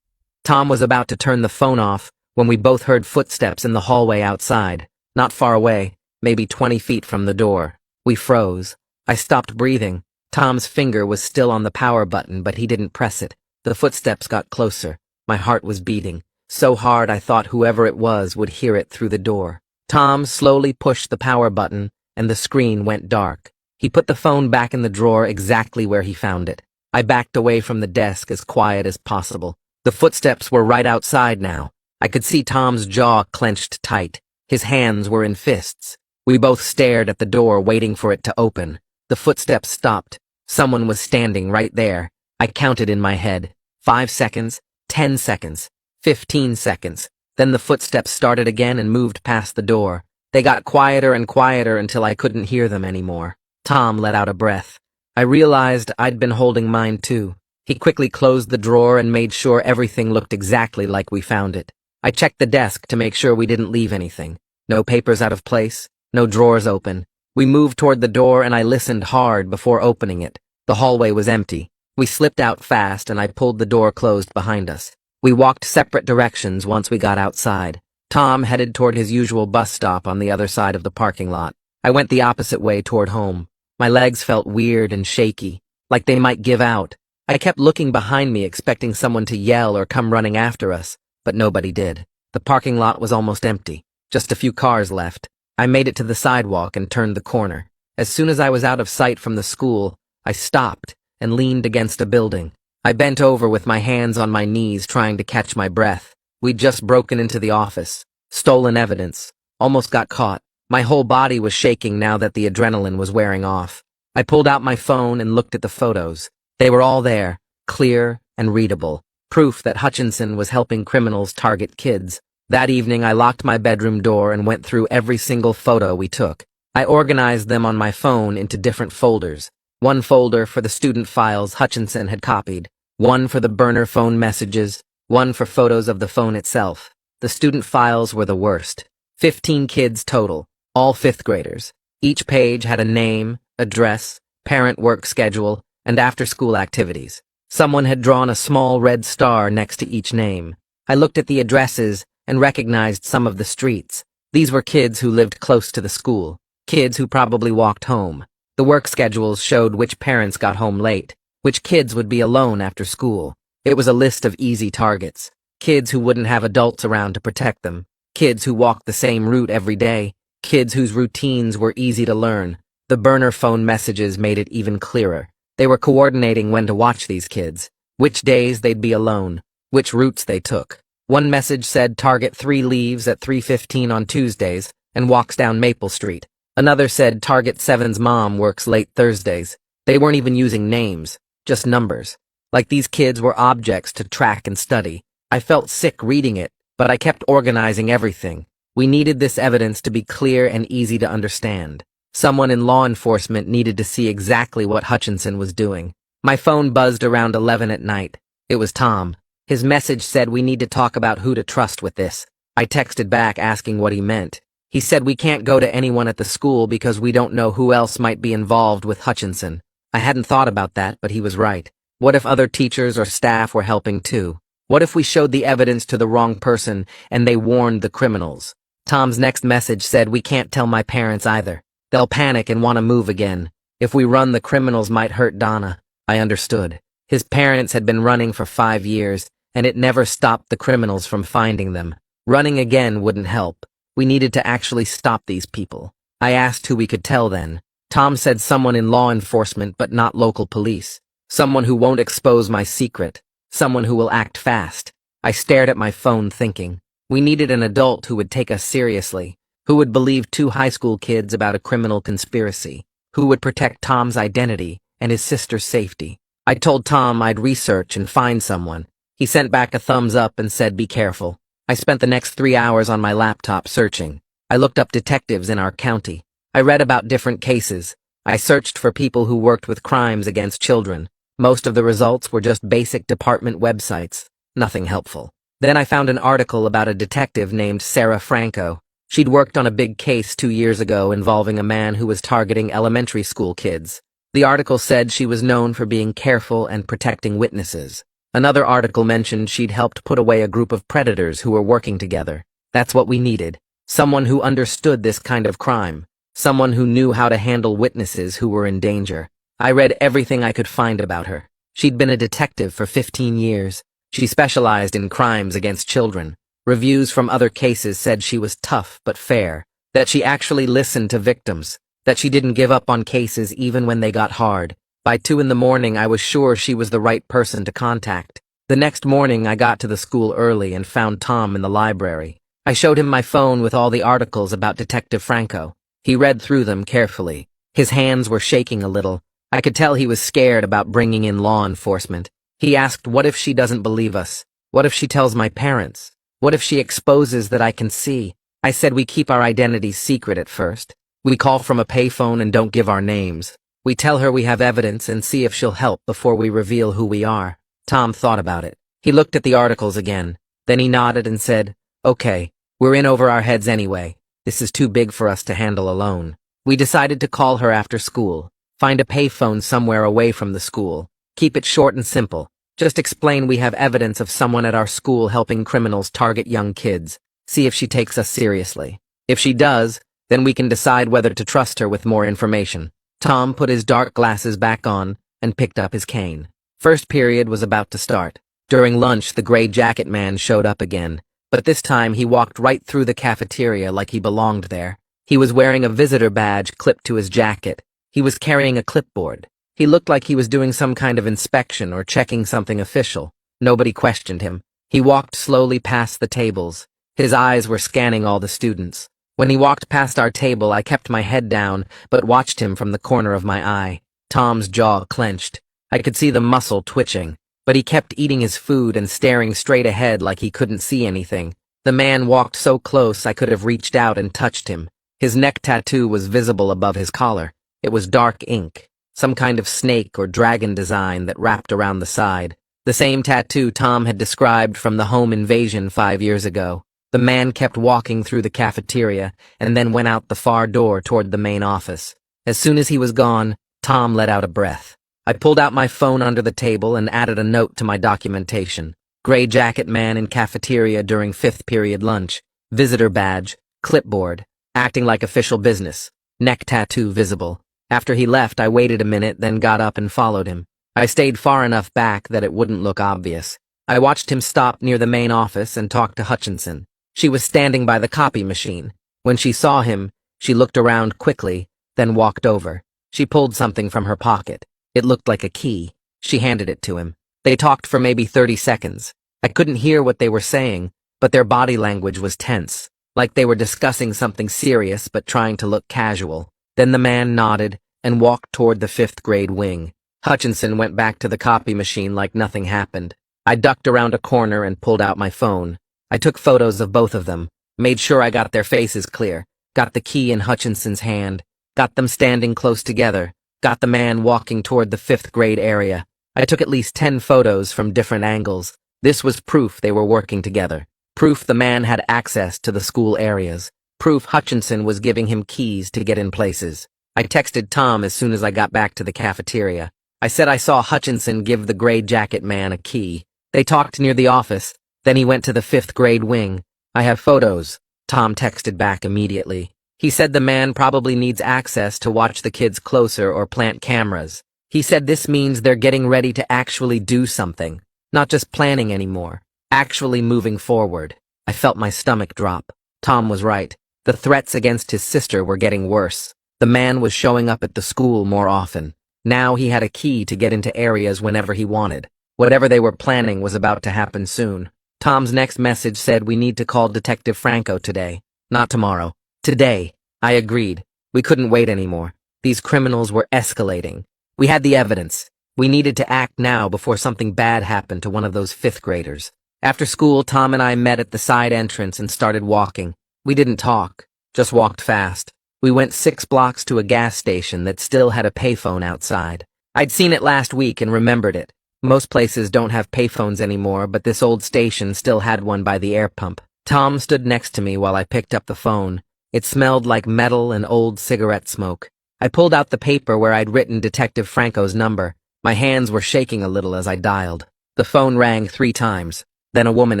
Tom was about to turn the phone off when we both heard footsteps in the hallway outside, not far away, maybe 20 feet from the door. We froze. I stopped breathing. Tom's finger was still on the power button, but he didn't press it. The footsteps got closer. My heart was beating, so hard I thought whoever it was would hear it through the door. Tom slowly pushed the power button, and the screen went dark. He put the phone back in the drawer exactly where he found it. I backed away from the desk as quiet as possible. The footsteps were right outside now. I could see Tom's jaw clenched tight. His hands were in fists. We both stared at the door, waiting for it to open. The footsteps stopped. Someone was standing right there. I counted in my head. 5 seconds, 10 seconds, 15 seconds. Then the footsteps started again and moved past the door. They got quieter and quieter until I couldn't hear them anymore. Tom let out a breath. I realized I'd been holding mine too. He quickly closed the drawer and made sure everything looked exactly like we found it. I checked the desk to make sure we didn't leave anything. No papers out of place, no drawers open. We moved toward the door and I listened hard before opening it. The hallway was empty. We slipped out fast and I pulled the door closed behind us. We walked separate directions once we got outside. Tom headed toward his usual bus stop on the other side of the parking lot. I went the opposite way toward home. My legs felt weird and shaky, like they might give out. I kept looking behind me, expecting someone to yell or come running after us, but nobody did. The parking lot was almost empty. Just a few cars left. I made it to the sidewalk and turned the corner. As soon as I was out of sight from the school, I stopped and leaned against a building. I bent over with my hands on my knees, trying to catch my breath. We'd just broken into the office. Stolen evidence. Almost got caught. My whole body was shaking now that the adrenaline was wearing off. I pulled out my phone and looked at the photos. They were all there, clear and readable. Proof that Hutchinson was helping criminals target kids. That evening, I locked my bedroom door and went through every single photo we took. I organized them on my phone into different folders. One folder for the student files Hutchinson had copied. One for the burner phone messages. One for photos of the phone itself. The student files were the worst. 15 kids total, all fifth graders. Each page had a name, address, parent work schedule, and after-school activities. Someone had drawn a small red star next to each name. I looked at the addresses and recognized some of the streets. These were kids who lived close to the school. Kids who probably walked home. The work schedules showed which parents got home late, which kids would be alone after school. It was a list of easy targets. Kids who wouldn't have adults around to protect them. Kids who walked the same route every day. Kids whose routines were easy to learn. The burner phone messages made it even clearer. They were coordinating when to watch these kids, which days they'd be alone, which routes they took. One message said Target 3 leaves at 3:15 on Tuesdays and walks down Maple Street. Another said Target 7's mom works late Thursdays. They weren't even using names, just numbers. Like these kids were objects to track and study. I felt sick reading it, but I kept organizing everything. We needed this evidence to be clear and easy to understand. Someone in law enforcement needed to see exactly what Hutchinson was doing. My phone buzzed around 11 at night. It was Tom. His message said we need to talk about who to trust with this. I texted back asking what he meant. He said we can't go to anyone at the school because we don't know who else might be involved with Hutchinson. I hadn't thought about that, but he was right. What if other teachers or staff were helping too? What if we showed the evidence to the wrong person and they warned the criminals? Tom's next message said we can't tell my parents either. They'll panic and want to move again. If we run, the criminals might hurt Donna. I understood. His parents had been running for 5 years, and it never stopped the criminals from finding them. Running again wouldn't help. We needed to actually stop these people. I asked who we could tell then. Tom said someone in law enforcement, but not local police. Someone who won't expose my secret. Someone who will act fast. I stared at my phone thinking. We needed an adult who would take us seriously. Who would believe 2 high school kids about a criminal conspiracy? Who would protect Tom's identity and his sister's safety? I told Tom I'd research and find someone. He sent back a thumbs up and said be careful. I spent the next 3 hours on my laptop searching. I looked up detectives in our county. I read about different cases. I searched for people who worked with crimes against children. Most of the results were just basic department websites. Nothing helpful. Then I found an article about a detective named Sarah Franco. She'd worked on a big case 2 years ago involving a man who was targeting elementary school kids. The article said she was known for being careful and protecting witnesses. Another article mentioned she'd helped put away a group of predators who were working together. That's what we needed. Someone who understood this kind of crime. Someone who knew how to handle witnesses who were in danger. I read everything I could find about her. She'd been a detective for 15 years. She specialized in crimes against children. Reviews from other cases said she was tough but fair, that she actually listened to victims, that she didn't give up on cases even when they got hard. By 2 in the morning, I was sure she was the right person to contact. The next morning, I got to the school early and found Tom in the library. I showed him my phone with all the articles about Detective Franco. He read through them carefully. His hands were shaking a little. I could tell he was scared about bringing in law enforcement. He asked, what if she doesn't believe us? What if she tells my parents? What if she exposes that I can see? I said we keep our identities secret at first. We call from a payphone and don't give our names. We tell her we have evidence and see if she'll help before we reveal who we are. Tom thought about it. He looked at the articles again. Then he nodded and said, okay, we're in over our heads anyway. This is too big for us to handle alone. We decided to call her after school. Find a payphone somewhere away from the school. Keep it short and simple. Just explain we have evidence of someone at our school helping criminals target young kids. See if she takes us seriously. If she does, then we can decide whether to trust her with more information. Tom put his dark glasses back on and picked up his cane. First period was about to start. During lunch, the gray jacket man showed up again, but this time he walked right through the cafeteria like he belonged there. He was wearing a visitor badge clipped to his jacket. He was carrying a clipboard. He looked like he was doing some kind of inspection or checking something official. Nobody questioned him. He walked slowly past the tables. His eyes were scanning all the students. When he walked past our table, I kept my head down, but watched him from the corner of my eye. Tom's jaw clenched. I could see the muscle twitching, but he kept eating his food and staring straight ahead like he couldn't see anything. The man walked so close I could have reached out and touched him. His neck tattoo was visible above his collar. It was dark ink, some kind of snake or dragon design that wrapped around the side. The same tattoo Tom had described from the home invasion 5 years ago. The man kept walking through the cafeteria and then went out the far door toward the main office. As soon as he was gone, Tom let out a breath. I pulled out my phone under the table and added a note to my documentation. Gray jacket man in cafeteria during 5th period lunch. Visitor badge, clipboard, acting like official business. Neck tattoo visible. After he left, I waited a minute, then got up and followed him. I stayed far enough back that it wouldn't look obvious. I watched him stop near the main office and talk to Hutchinson. She was standing by the copy machine. When she saw him, she looked around quickly, then walked over. She pulled something from her pocket. It looked like a key. She handed it to him. They talked for maybe 30 seconds. I couldn't hear what they were saying, but their body language was tense, like they were discussing something serious but trying to look casual. Then the man nodded and walked toward the fifth-grade wing. Hutchinson went back to the copy machine like nothing happened. I ducked around a corner and pulled out my phone. I took photos of both of them, made sure I got their faces clear, got the key in Hutchinson's hand, got them standing close together, got the man walking toward the fifth-grade area. I took at least 10 photos from different angles. This was proof they were working together. Proof the man had access to the school areas. Proof Hutchinson was giving him keys to get in places. I texted Tom as soon as I got back to the cafeteria. I said I saw Hutchinson give the gray jacket man a key. They talked near the office. Then he went to the fifth-grade wing. I have photos. Tom texted back immediately. He said the man probably needs access to watch the kids closer or plant cameras. He said this means they're getting ready to actually do something, not just planning anymore, actually moving forward. I felt my stomach drop. Tom was right. The threats against his sister were getting worse. The man was showing up at the school more often. Now he had a key to get into areas whenever he wanted. Whatever they were planning was about to happen soon. Tom's next message said we need to call Detective Franco today, not tomorrow. Today. I agreed. We couldn't wait anymore. These criminals were escalating. We had the evidence. We needed to act now before something bad happened to one of those fifth graders. After school, Tom and I met at the side entrance and started walking. We didn't talk, just walked fast. We went 6 blocks to a gas station that still had a payphone outside. I'd seen it last week and remembered it. Most places don't have payphones anymore, but this old station still had one by the air pump. Tom stood next to me while I picked up the phone. It smelled like metal and old cigarette smoke. I pulled out the paper where I'd written Detective Franco's number. My hands were shaking a little as I dialed. The phone rang 3 times. Then a woman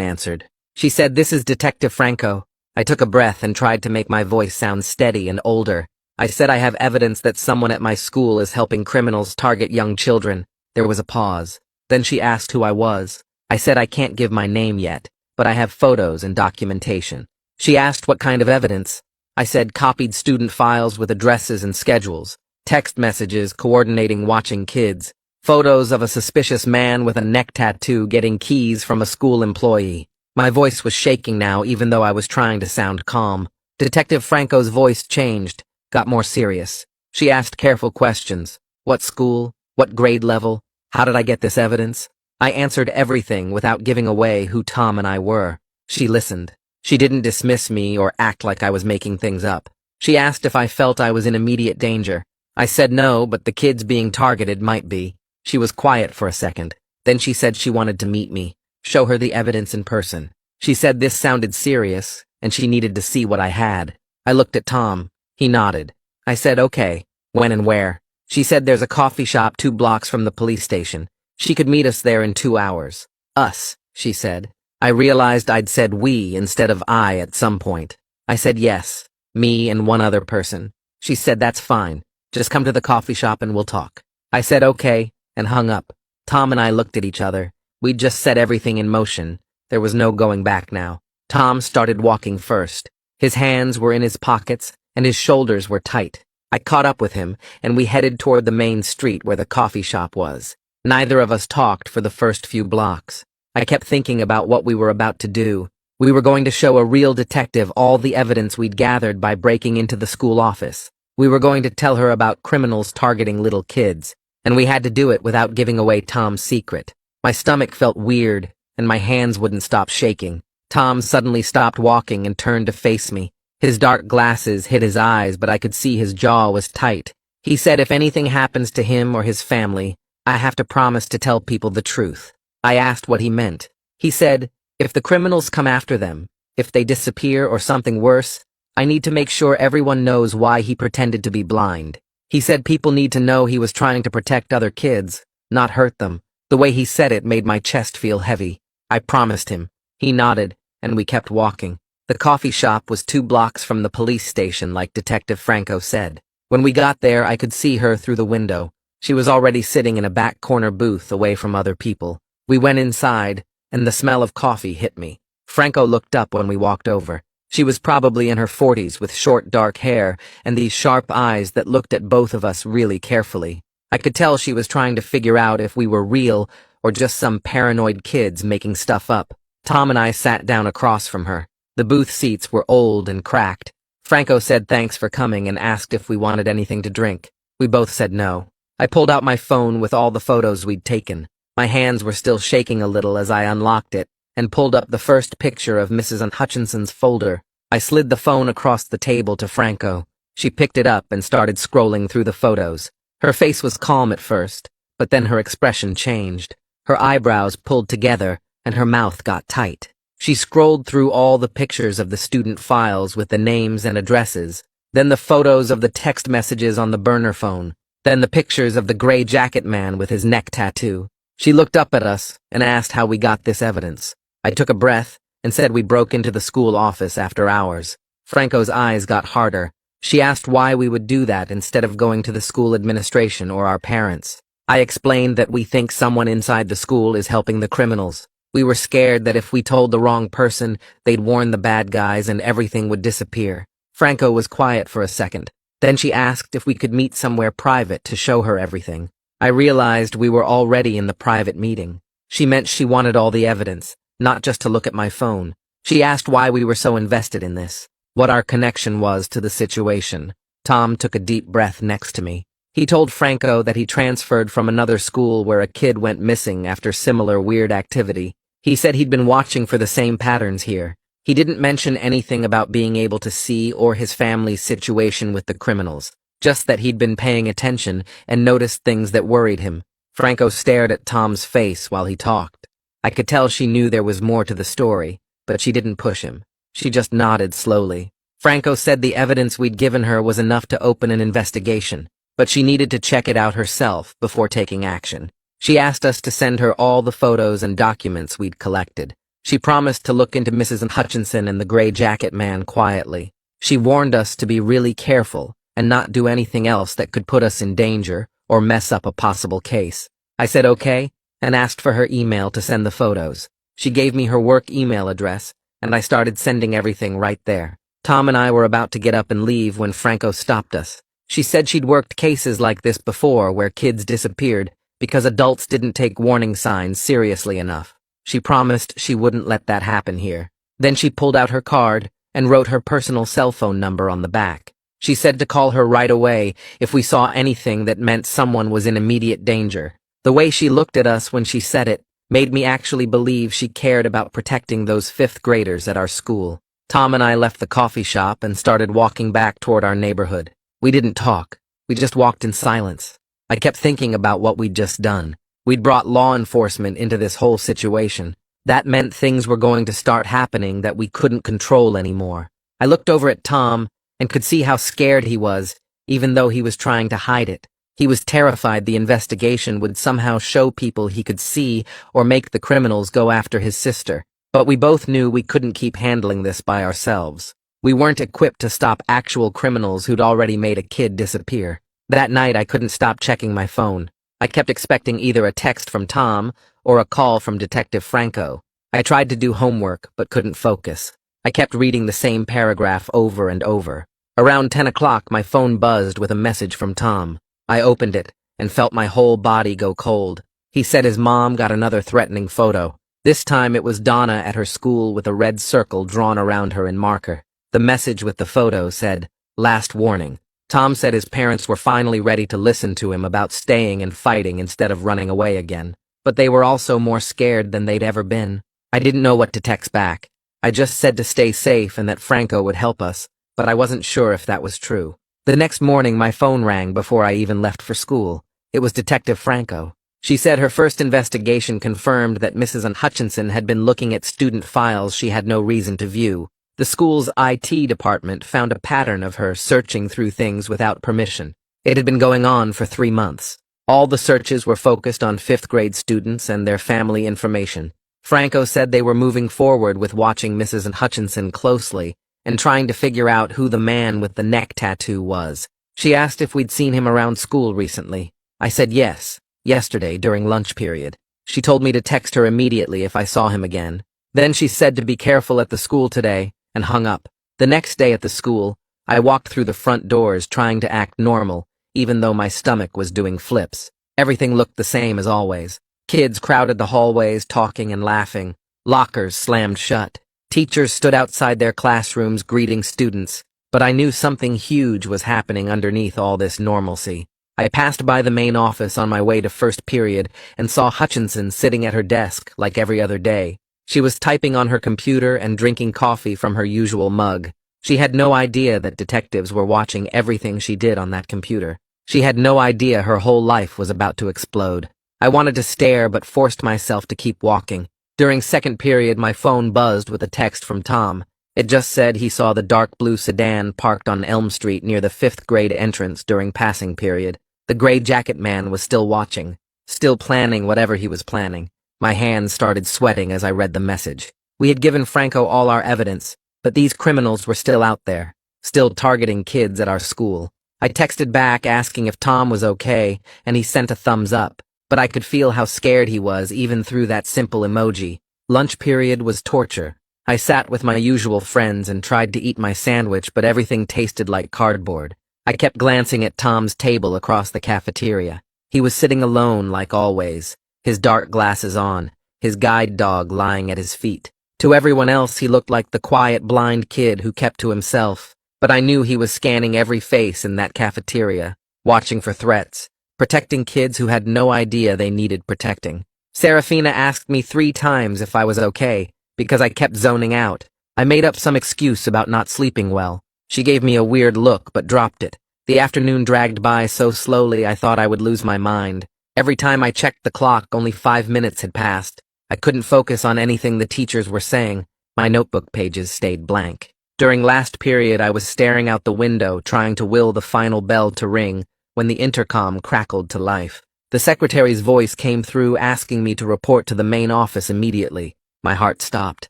answered. She said, "This is Detective Franco." I took a breath and tried to make my voice sound steady and older. I said I have evidence that someone at my school is helping criminals target young children. There was a pause. Then she asked who I was. I said I can't give my name yet, but I have photos and documentation. She asked what kind of evidence. I said copied student files with addresses and schedules, text messages coordinating watching kids, photos of a suspicious man with a neck tattoo getting keys from a school employee. My voice was shaking now, even though I was trying to sound calm. Detective Franco's voice changed, got more serious. She asked careful questions. What school? What grade level? How did I get this evidence? I answered everything without giving away who Tom and I were. She listened. She didn't dismiss me or act like I was making things up. She asked if I felt I was in immediate danger. I said no, but the kids being targeted might be. She was quiet for a second. Then she said she wanted to meet me, show her the evidence in person. She said this sounded serious, and she needed to see what I had. I looked at Tom. He nodded. I said, okay. When and where? She said there's a coffee shop 2 blocks from the police station. She could meet us there in 2 hours. Us, she said. I realized I'd said we instead of I at some point. I said yes, me and one other person. She said that's fine. Just come to the coffee shop and we'll talk. I said okay, and hung up. Tom and I looked at each other. We'd just set everything in motion. There was no going back now. Tom started walking first. His hands were in his pockets, and his shoulders were tight. I caught up with him, and we headed toward the main street where the coffee shop was. Neither of us talked for the first few blocks. I kept thinking about what we were about to do. We were going to show a real detective all the evidence we'd gathered by breaking into the school office. We were going to tell her about criminals targeting little kids, and we had to do it without giving away Tom's secret. My stomach felt weird, and my hands wouldn't stop shaking. Tom suddenly stopped walking and turned to face me. His dark glasses hid his eyes, but I could see his jaw was tight. He said if anything happens to him or his family, I have to promise to tell people the truth. I asked what he meant. He said, if the criminals come after them, if they disappear or something worse, I need to make sure everyone knows why he pretended to be blind. He said people need to know he was trying to protect other kids, not hurt them. The way he said it made my chest feel heavy. I promised him. He nodded, and we kept walking. The coffee shop was 2 blocks from the police station, like Detective Franco said. When we got there, I could see her through the window. She was already sitting in a back corner booth away from other people. We went inside, and the smell of coffee hit me. Franco looked up when we walked over. She was probably in her 40s with short dark hair and these sharp eyes that looked at both of us really carefully. I could tell she was trying to figure out if we were real or just some paranoid kids making stuff up. Tom and I sat down across from her. The booth seats were old and cracked. Franco said thanks for coming and asked if we wanted anything to drink. We both said no. I pulled out my phone with all the photos we'd taken. My hands were still shaking a little as I unlocked it and pulled up the first picture of Mrs. Hutchinson's folder. I slid the phone across the table to Franco. She picked it up and started scrolling through the photos. Her face was calm at first, but then her expression changed. Her eyebrows pulled together and her mouth got tight. She scrolled through all the pictures of the student files with the names and addresses, then the photos of the text messages on the burner phone, then the pictures of the gray jacket man with his neck tattoo. She looked up at us and asked how we got this evidence. I took a breath and said we broke into the school office after hours. Franco's eyes got harder. She asked why we would do that instead of going to the school administration or our parents. I explained that we think someone inside the school is helping the criminals. We were scared that if we told the wrong person, they'd warn the bad guys and everything would disappear. Franco was quiet for a second. Then she asked if we could meet somewhere private to show her everything. I realized we were already in the private meeting. She meant she wanted all the evidence, not just to look at my phone. She asked why we were so invested in this, what our connection was to the situation. Tom took a deep breath next to me. He told Franco that he transferred from another school where a kid went missing after similar weird activity. He said he'd been watching for the same patterns here. He didn't mention anything about being able to see or his family's situation with the criminals, just that he'd been paying attention and noticed things that worried him. Franco stared at Tom's face while he talked. I could tell she knew there was more to the story, but she didn't push him. She just nodded slowly. Franco said the evidence we'd given her was enough to open an investigation, but she needed to check it out herself before taking action. She asked us to send her all the photos and documents we'd collected. She promised to look into Mrs. Hutchinson and the gray jacket man quietly. She warned us to be really careful and not do anything else that could put us in danger or mess up a possible case. I said okay and asked for her email to send the photos. She gave me her work email address, and I started sending everything right there. Tom and I were about to get up and leave when Franco stopped us. She said she'd worked cases like this before where kids disappeared because adults didn't take warning signs seriously enough. She promised she wouldn't let that happen here. Then she pulled out her card and wrote her personal cell phone number on the back. She said to call her right away if we saw anything that meant someone was in immediate danger. The way she looked at us when she said it made me actually believe she cared about protecting those fifth graders at our school. Tom and I left the coffee shop and started walking back toward our neighborhood. We didn't talk. We just walked in silence. I kept thinking about what we'd just done. We'd brought law enforcement into this whole situation. That meant things were going to start happening that we couldn't control anymore. I looked over at Tom and could see how scared he was, even though he was trying to hide it. He was terrified the investigation would somehow show people he could see or make the criminals go after his sister. But we both knew we couldn't keep handling this by ourselves. We weren't equipped to stop actual criminals who'd already made a kid disappear. That night I couldn't stop checking my phone. I kept expecting either a text from Tom or a call from Detective Franco. I tried to do homework but couldn't focus. I kept reading the same paragraph over and over. Around 10 o'clock my phone buzzed with a message from Tom. I opened it and felt my whole body go cold. He said his mom got another threatening photo. This time it was Donna at her school with a red circle drawn around her in marker. The message with the photo said, "Last warning." Tom said his parents were finally ready to listen to him about staying and fighting instead of running away again. But they were also more scared than they'd ever been. I didn't know what to text back. I just said to stay safe and that Franco would help us, but I wasn't sure if that was true. The next morning my phone rang before I even left for school. It was Detective Franco. She said her first investigation confirmed that Mrs. Hutchinson had been looking at student files she had no reason to view. The school's IT department found a pattern of her searching through things without permission. It had been going on for 3 months. All the searches were focused on fifth-grade students and their family information. Franco said they were moving forward with watching Mrs. Hutchinson closely and trying to figure out who the man with the neck tattoo was. She asked if we'd seen him around school recently. I said yes, yesterday during lunch period. She told me to text her immediately if I saw him again. Then she said to be careful at the school today and hung up. The next day at the school, I walked through the front doors trying to act normal, even though my stomach was doing flips. Everything looked the same as always. Kids crowded the hallways, talking and laughing. Lockers slammed shut. Teachers stood outside their classrooms greeting students, but I knew something huge was happening underneath all this normalcy. I passed by the main office on my way to first period and saw Hutchinson sitting at her desk like every other day. She was typing on her computer and drinking coffee from her usual mug. She had no idea that detectives were watching everything she did on that computer. She had no idea her whole life was about to explode. I wanted to stare but forced myself to keep walking. During second period, my phone buzzed with a text from Tom. It just said he saw the dark blue sedan parked on Elm Street near the 5th grade entrance during passing period. The gray jacket man was still watching, still planning whatever he was planning. My hands started sweating as I read the message. We had given Franco all our evidence, but these criminals were still out there, still targeting kids at our school. I texted back asking if Tom was okay, and he sent a thumbs up. But I could feel how scared he was even through that simple emoji. Lunch period was torture. I sat with my usual friends and tried to eat my sandwich, but everything tasted like cardboard. I kept glancing at Tom's table across the cafeteria. He was sitting alone like always, his dark glasses on, his guide dog lying at his feet. To everyone else, he looked like the quiet, blind kid who kept to himself. But I knew he was scanning every face in that cafeteria, watching for threats. Protecting kids who had no idea they needed protecting. Serafina asked me 3 times if I was okay, because I kept zoning out. I made up some excuse about not sleeping well. She gave me a weird look, but dropped it. The afternoon dragged by so slowly I thought I would lose my mind. Every time I checked the clock, only 5 minutes had passed. I couldn't focus on anything the teachers were saying. My notebook pages stayed blank. During last period, I was staring out the window, trying to will the final bell to ring, when the intercom crackled to life. The secretary's voice came through asking me to report to the main office immediately. My heart stopped.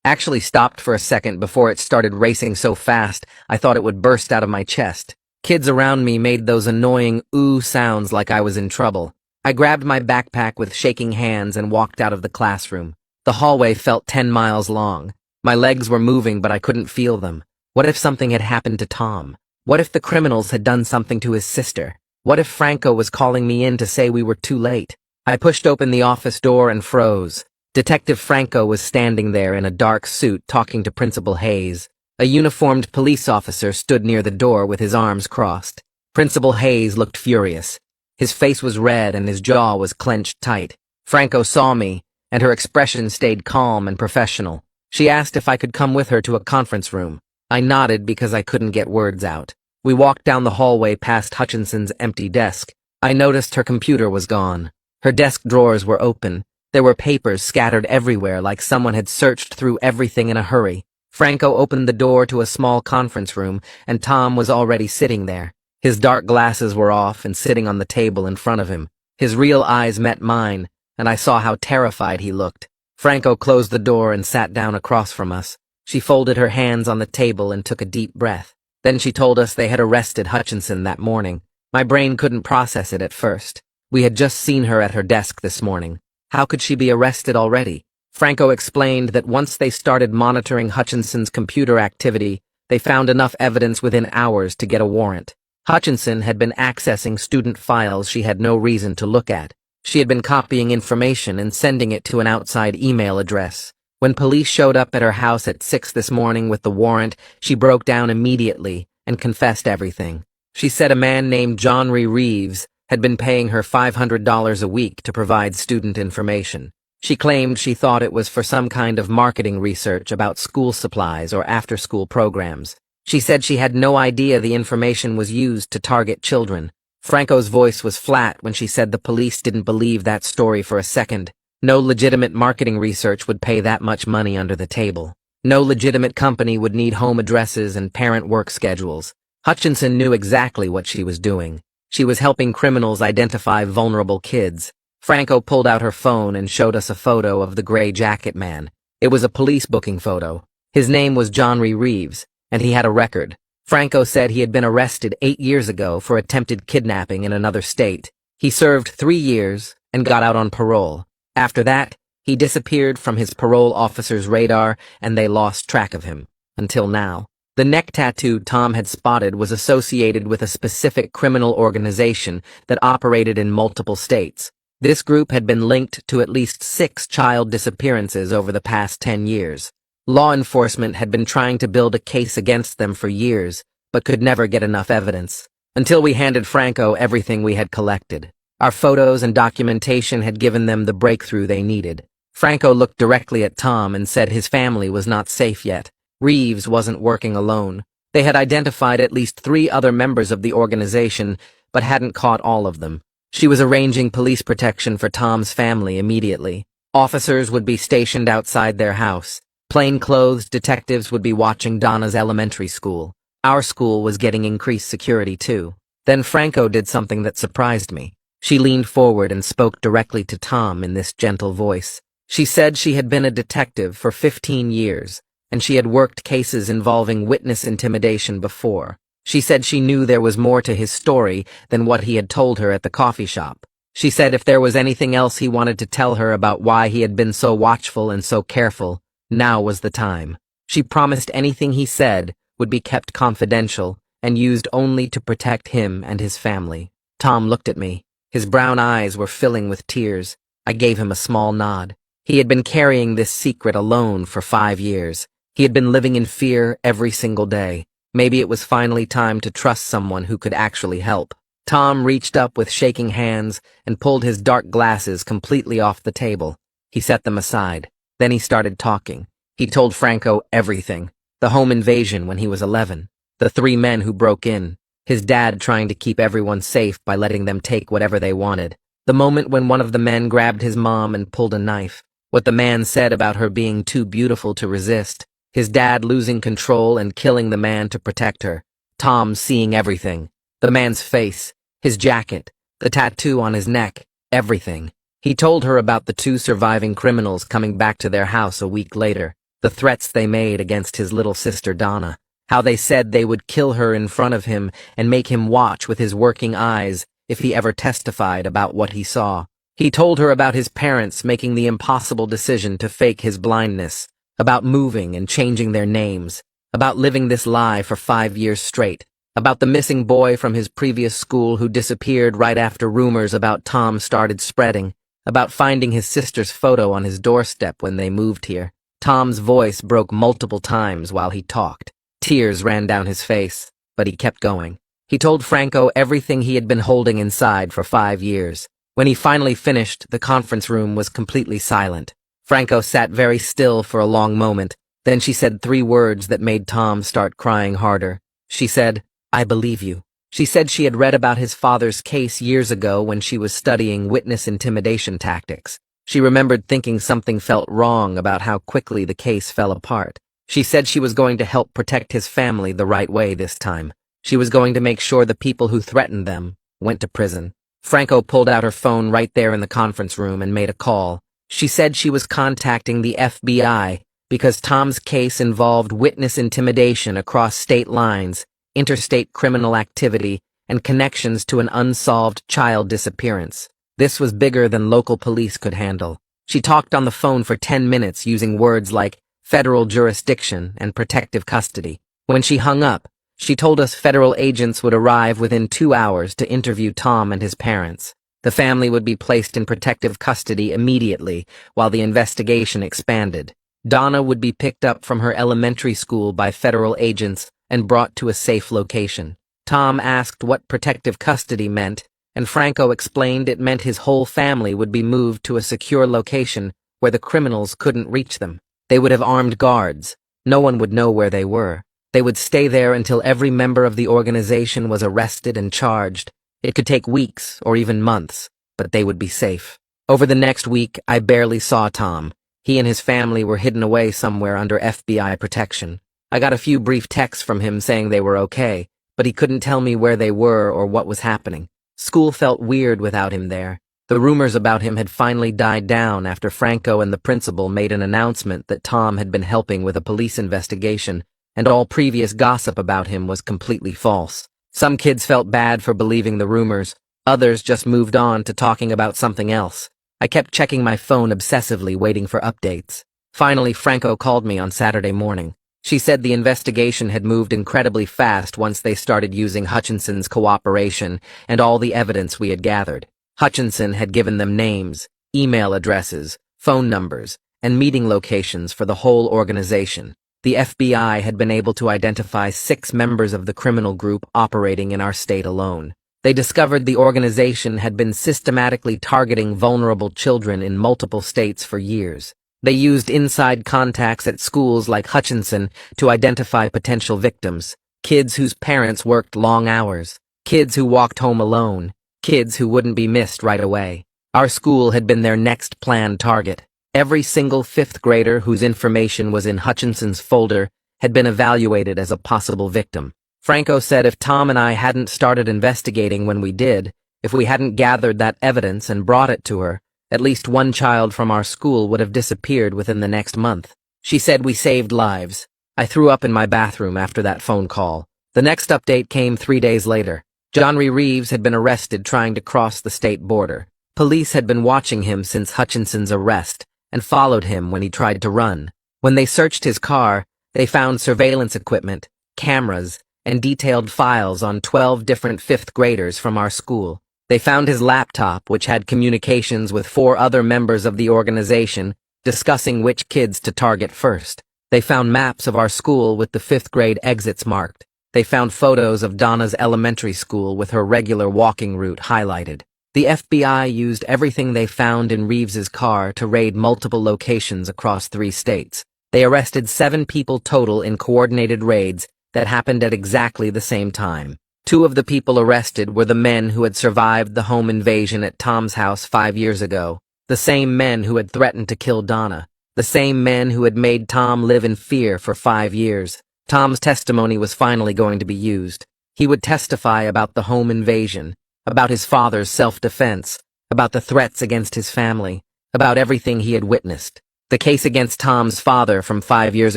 Actually stopped for a second before it started racing so fast I thought it would burst out of my chest. Kids around me made those annoying ooh sounds like I was in trouble. I grabbed my backpack with shaking hands and walked out of the classroom. The hallway felt 10 miles long. My legs were moving, but I couldn't feel them. What if something had happened to Tom? What if the criminals had done something to his sister? What if Franco was calling me in to say we were too late? I pushed open the office door and froze. Detective Franco was standing there in a dark suit talking to Principal Hayes. A uniformed police officer stood near the door with his arms crossed. Principal Hayes looked furious. His face was red and his jaw was clenched tight. Franco saw me, and her expression stayed calm and professional. She asked if I could come with her to a conference room. I nodded because I couldn't get words out. We walked down the hallway past Hutchinson's empty desk. I noticed her computer was gone. Her desk drawers were open. There were papers scattered everywhere like someone had searched through everything in a hurry. Franco opened the door to a small conference room, and Tom was already sitting there. His dark glasses were off and sitting on the table in front of him. His real eyes met mine, and I saw how terrified he looked. Franco closed the door and sat down across from us. She folded her hands on the table and took a deep breath. Then she told us they had arrested Hutchinson that morning. My brain couldn't process it at first. We had just seen her at her desk this morning. How could she be arrested already? Franco explained that once they started monitoring Hutchinson's computer activity, they found enough evidence within hours to get a warrant. Hutchinson had been accessing student files she had no reason to look at. She had been copying information and sending it to an outside email address. When police showed up at her house at 6 this morning with the warrant, she broke down immediately and confessed everything. She said a man named John Reeves had been paying her $500 a week to provide student information. She claimed she thought it was for some kind of marketing research about school supplies or after-school programs. She said she had no idea the information was used to target children. Franco's voice was flat when she said the police didn't believe that story for a second. No legitimate marketing research would pay that much money under the table. No legitimate company would need home addresses and parent work schedules. Hutchinson knew exactly what she was doing. She was helping criminals identify vulnerable kids. Franco pulled out her phone and showed us a photo of the gray jacket man. It was a police booking photo. His name was John Reeves, and he had a record. Franco said he had been arrested 8 years ago for attempted kidnapping in another state. He served 3 years and got out on parole. After that, he disappeared from his parole officer's radar and they lost track of him. Until now. The neck tattoo Tom had spotted was associated with a specific criminal organization that operated in multiple states. This group had been linked to at least 6 child disappearances over the past 10 years. Law enforcement had been trying to build a case against them for years, but could never get enough evidence. Until we handed Franco everything we had collected. Our photos and documentation had given them the breakthrough they needed. Franco looked directly at Tom and said his family was not safe yet. Reeves wasn't working alone. They had identified at least 3 other members of the organization, but hadn't caught all of them. She was arranging police protection for Tom's family immediately. Officers would be stationed outside their house. Plainclothes detectives would be watching Donna's elementary school. Our school was getting increased security too. Then Franco did something that surprised me. She leaned forward and spoke directly to Tom in this gentle voice. She said she had been a detective for 15 years, and she had worked cases involving witness intimidation before. She said she knew there was more to his story than what he had told her at the coffee shop. She said if there was anything else he wanted to tell her about why he had been so watchful and so careful, now was the time. She promised anything he said would be kept confidential and used only to protect him and his family. Tom looked at me. His brown eyes were filling with tears. I gave him a small nod. He had been carrying this secret alone for 5 years. He had been living in fear every single day. Maybe it was finally time to trust someone who could actually help. Tom reached up with shaking hands and pulled his dark glasses completely off the table. He set them aside. Then he started talking. He told Franco everything. The home invasion when he was 11. The 3 men who broke in. His dad trying to keep everyone safe by letting them take whatever they wanted. The moment when one of the men grabbed his mom and pulled a knife. What the man said about her being too beautiful to resist. His dad losing control and killing the man to protect her. Tom seeing everything. The man's face, his jacket, the tattoo on his neck, everything. He told her about the 2 surviving criminals coming back to their house a week later. The threats they made against his little sister Donna. How they said they would kill her in front of him and make him watch with his working eyes if he ever testified about what he saw. He told her about his parents making the impossible decision to fake his blindness, about moving and changing their names, about living this lie for 5 years straight, about the missing boy from his previous school who disappeared right after rumors about Tom started spreading, about finding his sister's photo on his doorstep when they moved here. Tom's voice broke multiple times while he talked. Tears ran down his face, but he kept going. He told Franco everything he had been holding inside for 5 years. When he finally finished, the conference room was completely silent. Franco sat very still for a long moment. Then she said 3 words that made Tom start crying harder. She said, "I believe you." She said she had read about his father's case years ago when she was studying witness intimidation tactics. She remembered thinking something felt wrong about how quickly the case fell apart. She said she was going to help protect his family the right way this time. She was going to make sure the people who threatened them went to prison. Franco pulled out her phone right there in the conference room and made a call. She said she was contacting the FBI because Tom's case involved witness intimidation across state lines, interstate criminal activity, and connections to an unsolved child disappearance. This was bigger than local police could handle. She talked on the phone for 10 minutes using words like federal jurisdiction and protective custody. When she hung up, she told us federal agents would arrive within 2 hours to interview Tom and his parents. The family would be placed in protective custody immediately while the investigation expanded. Donna would be picked up from her elementary school by federal agents and brought to a safe location. Tom asked what protective custody meant, and Franco explained it meant his whole family would be moved to a secure location where the criminals couldn't reach them. They would have armed guards. No one would know where they were. They would stay there until every member of the organization was arrested and charged. It could take weeks or even months, but they would be safe. Over the next week, I barely saw Tom. He and his family were hidden away somewhere under FBI protection. I got a few brief texts from him saying they were okay, but he couldn't tell me where they were or what was happening. School felt weird without him there. The rumors about him had finally died down after Franco and the principal made an announcement that Tom had been helping with a police investigation, and all previous gossip about him was completely false. Some kids felt bad for believing the rumors. Others just moved on to talking about something else. I kept checking my phone obsessively, waiting for updates. Finally, Franco called me on Saturday morning. She said the investigation had moved incredibly fast once they started using Hutchinson's cooperation and all the evidence we had gathered. Hutchinson had given them names, email addresses, phone numbers, and meeting locations for the whole organization. The FBI had been able to identify 6 members of the criminal group operating in our state alone. They discovered the organization had been systematically targeting vulnerable children in multiple states for years. They used inside contacts at schools like Hutchinson to identify potential victims, kids whose parents worked long hours, kids who walked home alone, kids who wouldn't be missed right away. Our school had been their next planned target. Every single 5th grader whose information was in Hutchinson's folder had been evaluated as a possible victim. Franco said if Tom and I hadn't started investigating when we did, if we hadn't gathered that evidence and brought it to her, at least one child from our school would have disappeared within the next month. She said we saved lives. I threw up in my bathroom after that phone call. The next update came 3 days later. Johnny Reeves had been arrested trying to cross the state border. Police had been watching him since Hutchinson's arrest and followed him when he tried to run. When they searched his car, they found surveillance equipment, cameras, and detailed files on 12 different 5th graders from our school. They found his laptop, which had communications with 4 other members of the organization, discussing which kids to target first. They found maps of our school with the 5th grade exits marked. They found photos of Donna's elementary school with her regular walking route highlighted. The FBI used everything they found in Reeves's car to raid multiple locations across 3 states. They arrested 7 people total in coordinated raids that happened at exactly the same time. 2 of the people arrested were the men who had survived the home invasion at Tom's house 5 years ago, the same men who had threatened to kill Donna, the same men who had made Tom live in fear for 5 years. Tom's testimony was finally going to be used. He would testify about the home invasion, about his father's self-defense, about the threats against his family, about everything he had witnessed. The case against Tom's father from 5 years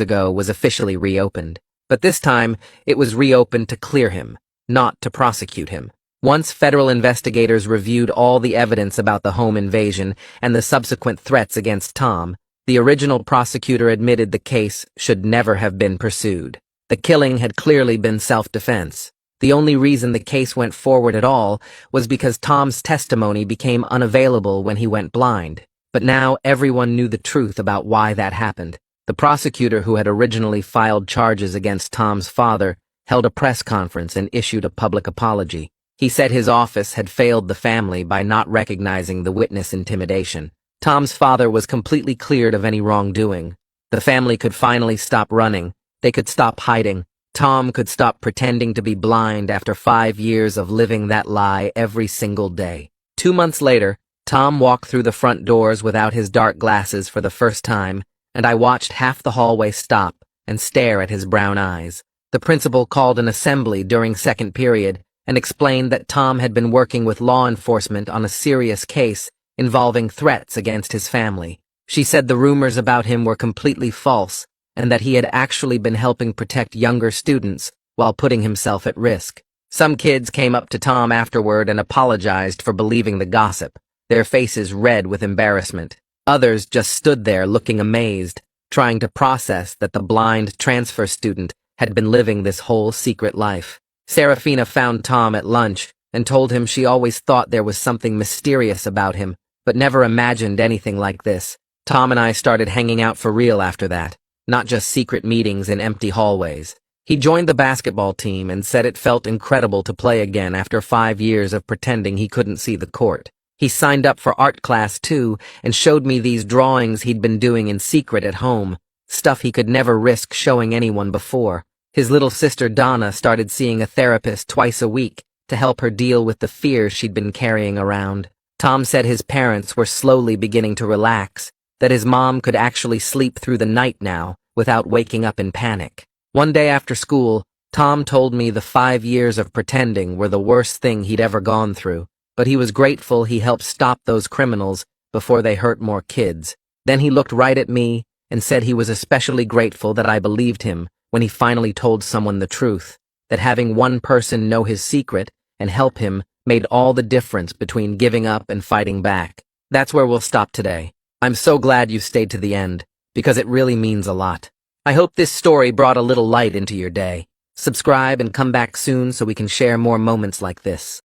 ago was officially reopened. But this time, it was reopened to clear him, not to prosecute him. Once federal investigators reviewed all the evidence about the home invasion and the subsequent threats against Tom, the original prosecutor admitted the case should never have been pursued. The killing had clearly been self-defense. The only reason the case went forward at all was because Tom's testimony became unavailable when he went blind. But now everyone knew the truth about why that happened. The prosecutor who had originally filed charges against Tom's father held a press conference and issued a public apology. He said his office had failed the family by not recognizing the witness intimidation. Tom's father was completely cleared of any wrongdoing. The family could finally stop running. They could stop hiding. Tom could stop pretending to be blind after 5 years of living that lie every single day. 2 months later, Tom walked through the front doors without his dark glasses for the first time, and I watched half the hallway stop and stare at his brown eyes. The principal called an assembly during second period and explained that Tom had been working with law enforcement on a serious case involving threats against his family. She said the rumors about him were completely false and that he had actually been helping protect younger students while putting himself at risk. Some kids came up to Tom afterward and apologized for believing the gossip, their faces red with embarrassment. Others just stood there looking amazed, trying to process that the blind transfer student had been living this whole secret life. Serafina found Tom at lunch and told him she always thought there was something mysterious about him, but never imagined anything like this. Tom and I started hanging out for real after that, not just secret meetings in empty hallways. He joined the basketball team and said it felt incredible to play again after 5 years of pretending he couldn't see the court. He signed up for art class too and showed me these drawings he'd been doing in secret at home, stuff he could never risk showing anyone before. His little sister Donna started seeing a therapist twice a week to help her deal with the fear she'd been carrying around. Tom said his parents were slowly beginning to relax, that his mom could actually sleep through the night now without waking up in panic. One day after school, Tom told me the 5 years of pretending were the worst thing he'd ever gone through, but he was grateful he helped stop those criminals before they hurt more kids. Then he looked right at me and said he was especially grateful that I believed him when he finally told someone the truth, that having one person know his secret and help him made all the difference between giving up and fighting back. That's where we'll stop today. I'm so glad you stayed to the end, because it really means a lot. I hope this story brought a little light into your day. Subscribe and come back soon so we can share more moments like this.